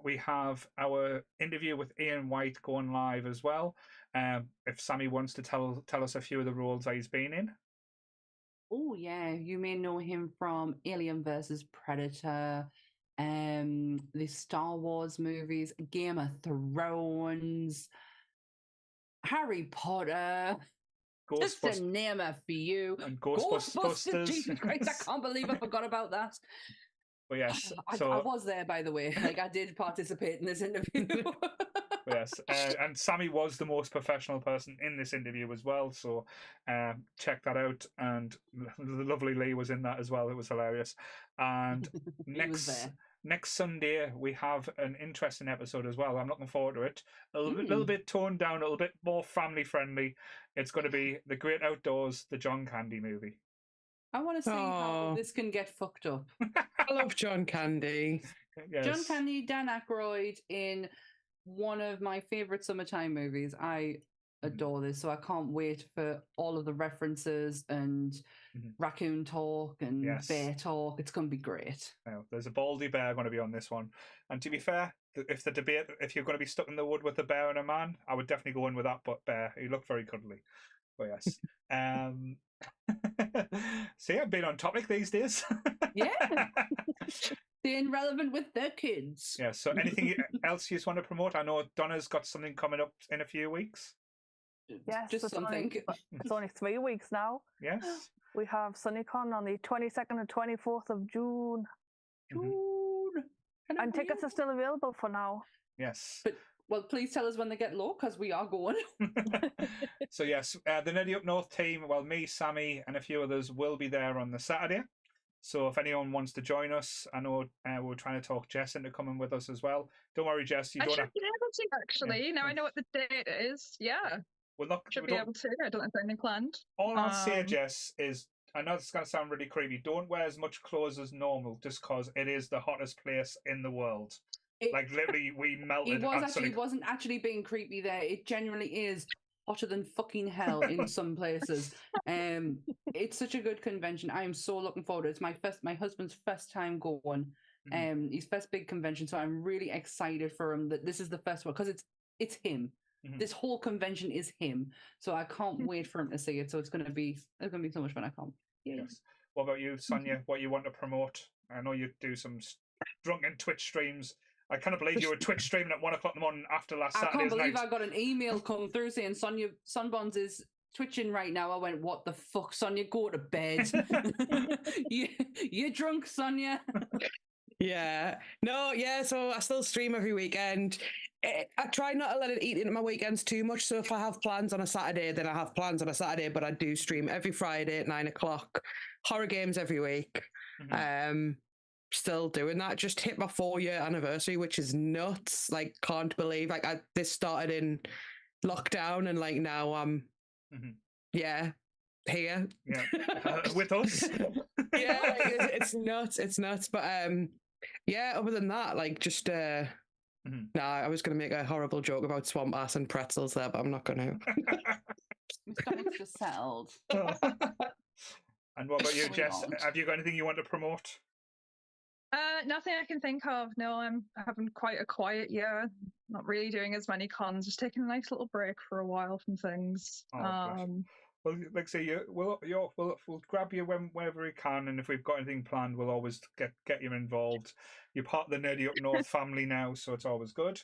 we have our interview with Ian White going live as well. If Sammie wants to tell us a few of the roles that he's been in. Oh yeah, you may know him from Alien versus Predator, the Star Wars movies, Game of Thrones, Harry Potter. Just to name a few. And Ghostbusters. Jesus Christ, I can't believe I forgot about that. But yes, I was there, by the way. Like, I did participate in this interview. Yes, and Sammie was the most professional person in this interview as well. So check that out. And the lovely Lee was in that as well. It was hilarious. And next Sunday we have an interesting episode as well. I'm looking forward to it. A little bit toned down, a little bit more family friendly. It's going to be The Great Outdoors, the John Candy movie. I want to see how this can get fucked up. I love John Candy. Yes. John Candy, Dan Aykroyd in one of my favorite summertime movies. I adore this, so I can't wait for all of the references and raccoon talk and bear talk. It's going to be great. Now, there's a baldy bear going to be on this one. And to be fair, if you're going to be stuck in the wood with a bear and a man, I would definitely go in with that bear. He looked very cuddly. But yes. See, I've been on topic these days. Yeah. Being relevant with their kids. Yeah, so anything else you just want to promote? I know Donna's got something coming up in a few weeks. Yes, just something. It's only 3 weeks now. Yes. We have SunnyCon on the 22nd and 24th of June. And tickets are still available for now. Yes. But well, please tell us when they get low, because we are going. So yes, the Nerdy Up North team, well, me, Sammie, and a few others will be there on the Saturday. So if anyone wants to join us, I know we're trying to talk Jess into coming with us as well. Don't worry, Jess. I should be able to, actually. Yeah. Now I know what the date is. Yeah. Should be able to. I don't have anything planned. All I'll say, Jess, is I know this is going to sound really creepy. Don't wear as much clothes as normal, just because it is the hottest place in the world. Like literally, we melted. He wasn't actually being creepy there. It genuinely is hotter than fucking hell in some places. It's such a good convention. I am so looking forward to it. It's my husband's first time going. His first big convention, so I'm really excited for him that this is the first one, because it's him. This whole convention is him. So I can't wait for him to see it. So it's gonna be so much fun. I can't. Yes. What about you, Sonia? What you want to promote? I know you do some drunken Twitch streams. I can't believe you were Twitch streaming at 1 o'clock in the morning after last Saturday's night. I can't believe I got an email come through saying Sonia Sunbuns is twitching right now. I went, what the fuck, Sonia? Go to bed. You're drunk, Sonia. Yeah. No, yeah, so I still stream every weekend. I try not to let it eat into my weekends too much. So if I have plans on a Saturday, then I have plans on a Saturday, but I do stream every Friday at 9 o'clock. Horror games every week. Still doing that. Just hit my 4-year anniversary, which is nuts. Like, can't believe this started in lockdown, and like now I'm here with us. It's nuts. But other than that, like, just I was gonna make a horrible joke about swamp ass and pretzels there, but I'm not gonna. My stomach's just settled. And what about you, Jess? Have you got anything you want to promote? Nothing I can think of. No, I'm having quite a quiet year. Not really doing as many cons. Just taking a nice little break for a while from things. Well, like I say, we'll grab you whenever we can, and if we've got anything planned, we'll always get you involved. You're part of the Nerdy Up North family now, so it's always good.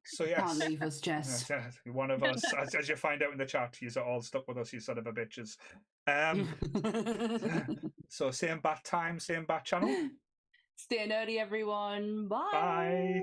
So yes, can't leave us, Jess. One of us, as you find out in the chat, you're all stuck with us, you son of a bitches. So same bat time, same bat channel. Stay nerdy, everyone. Bye. Bye.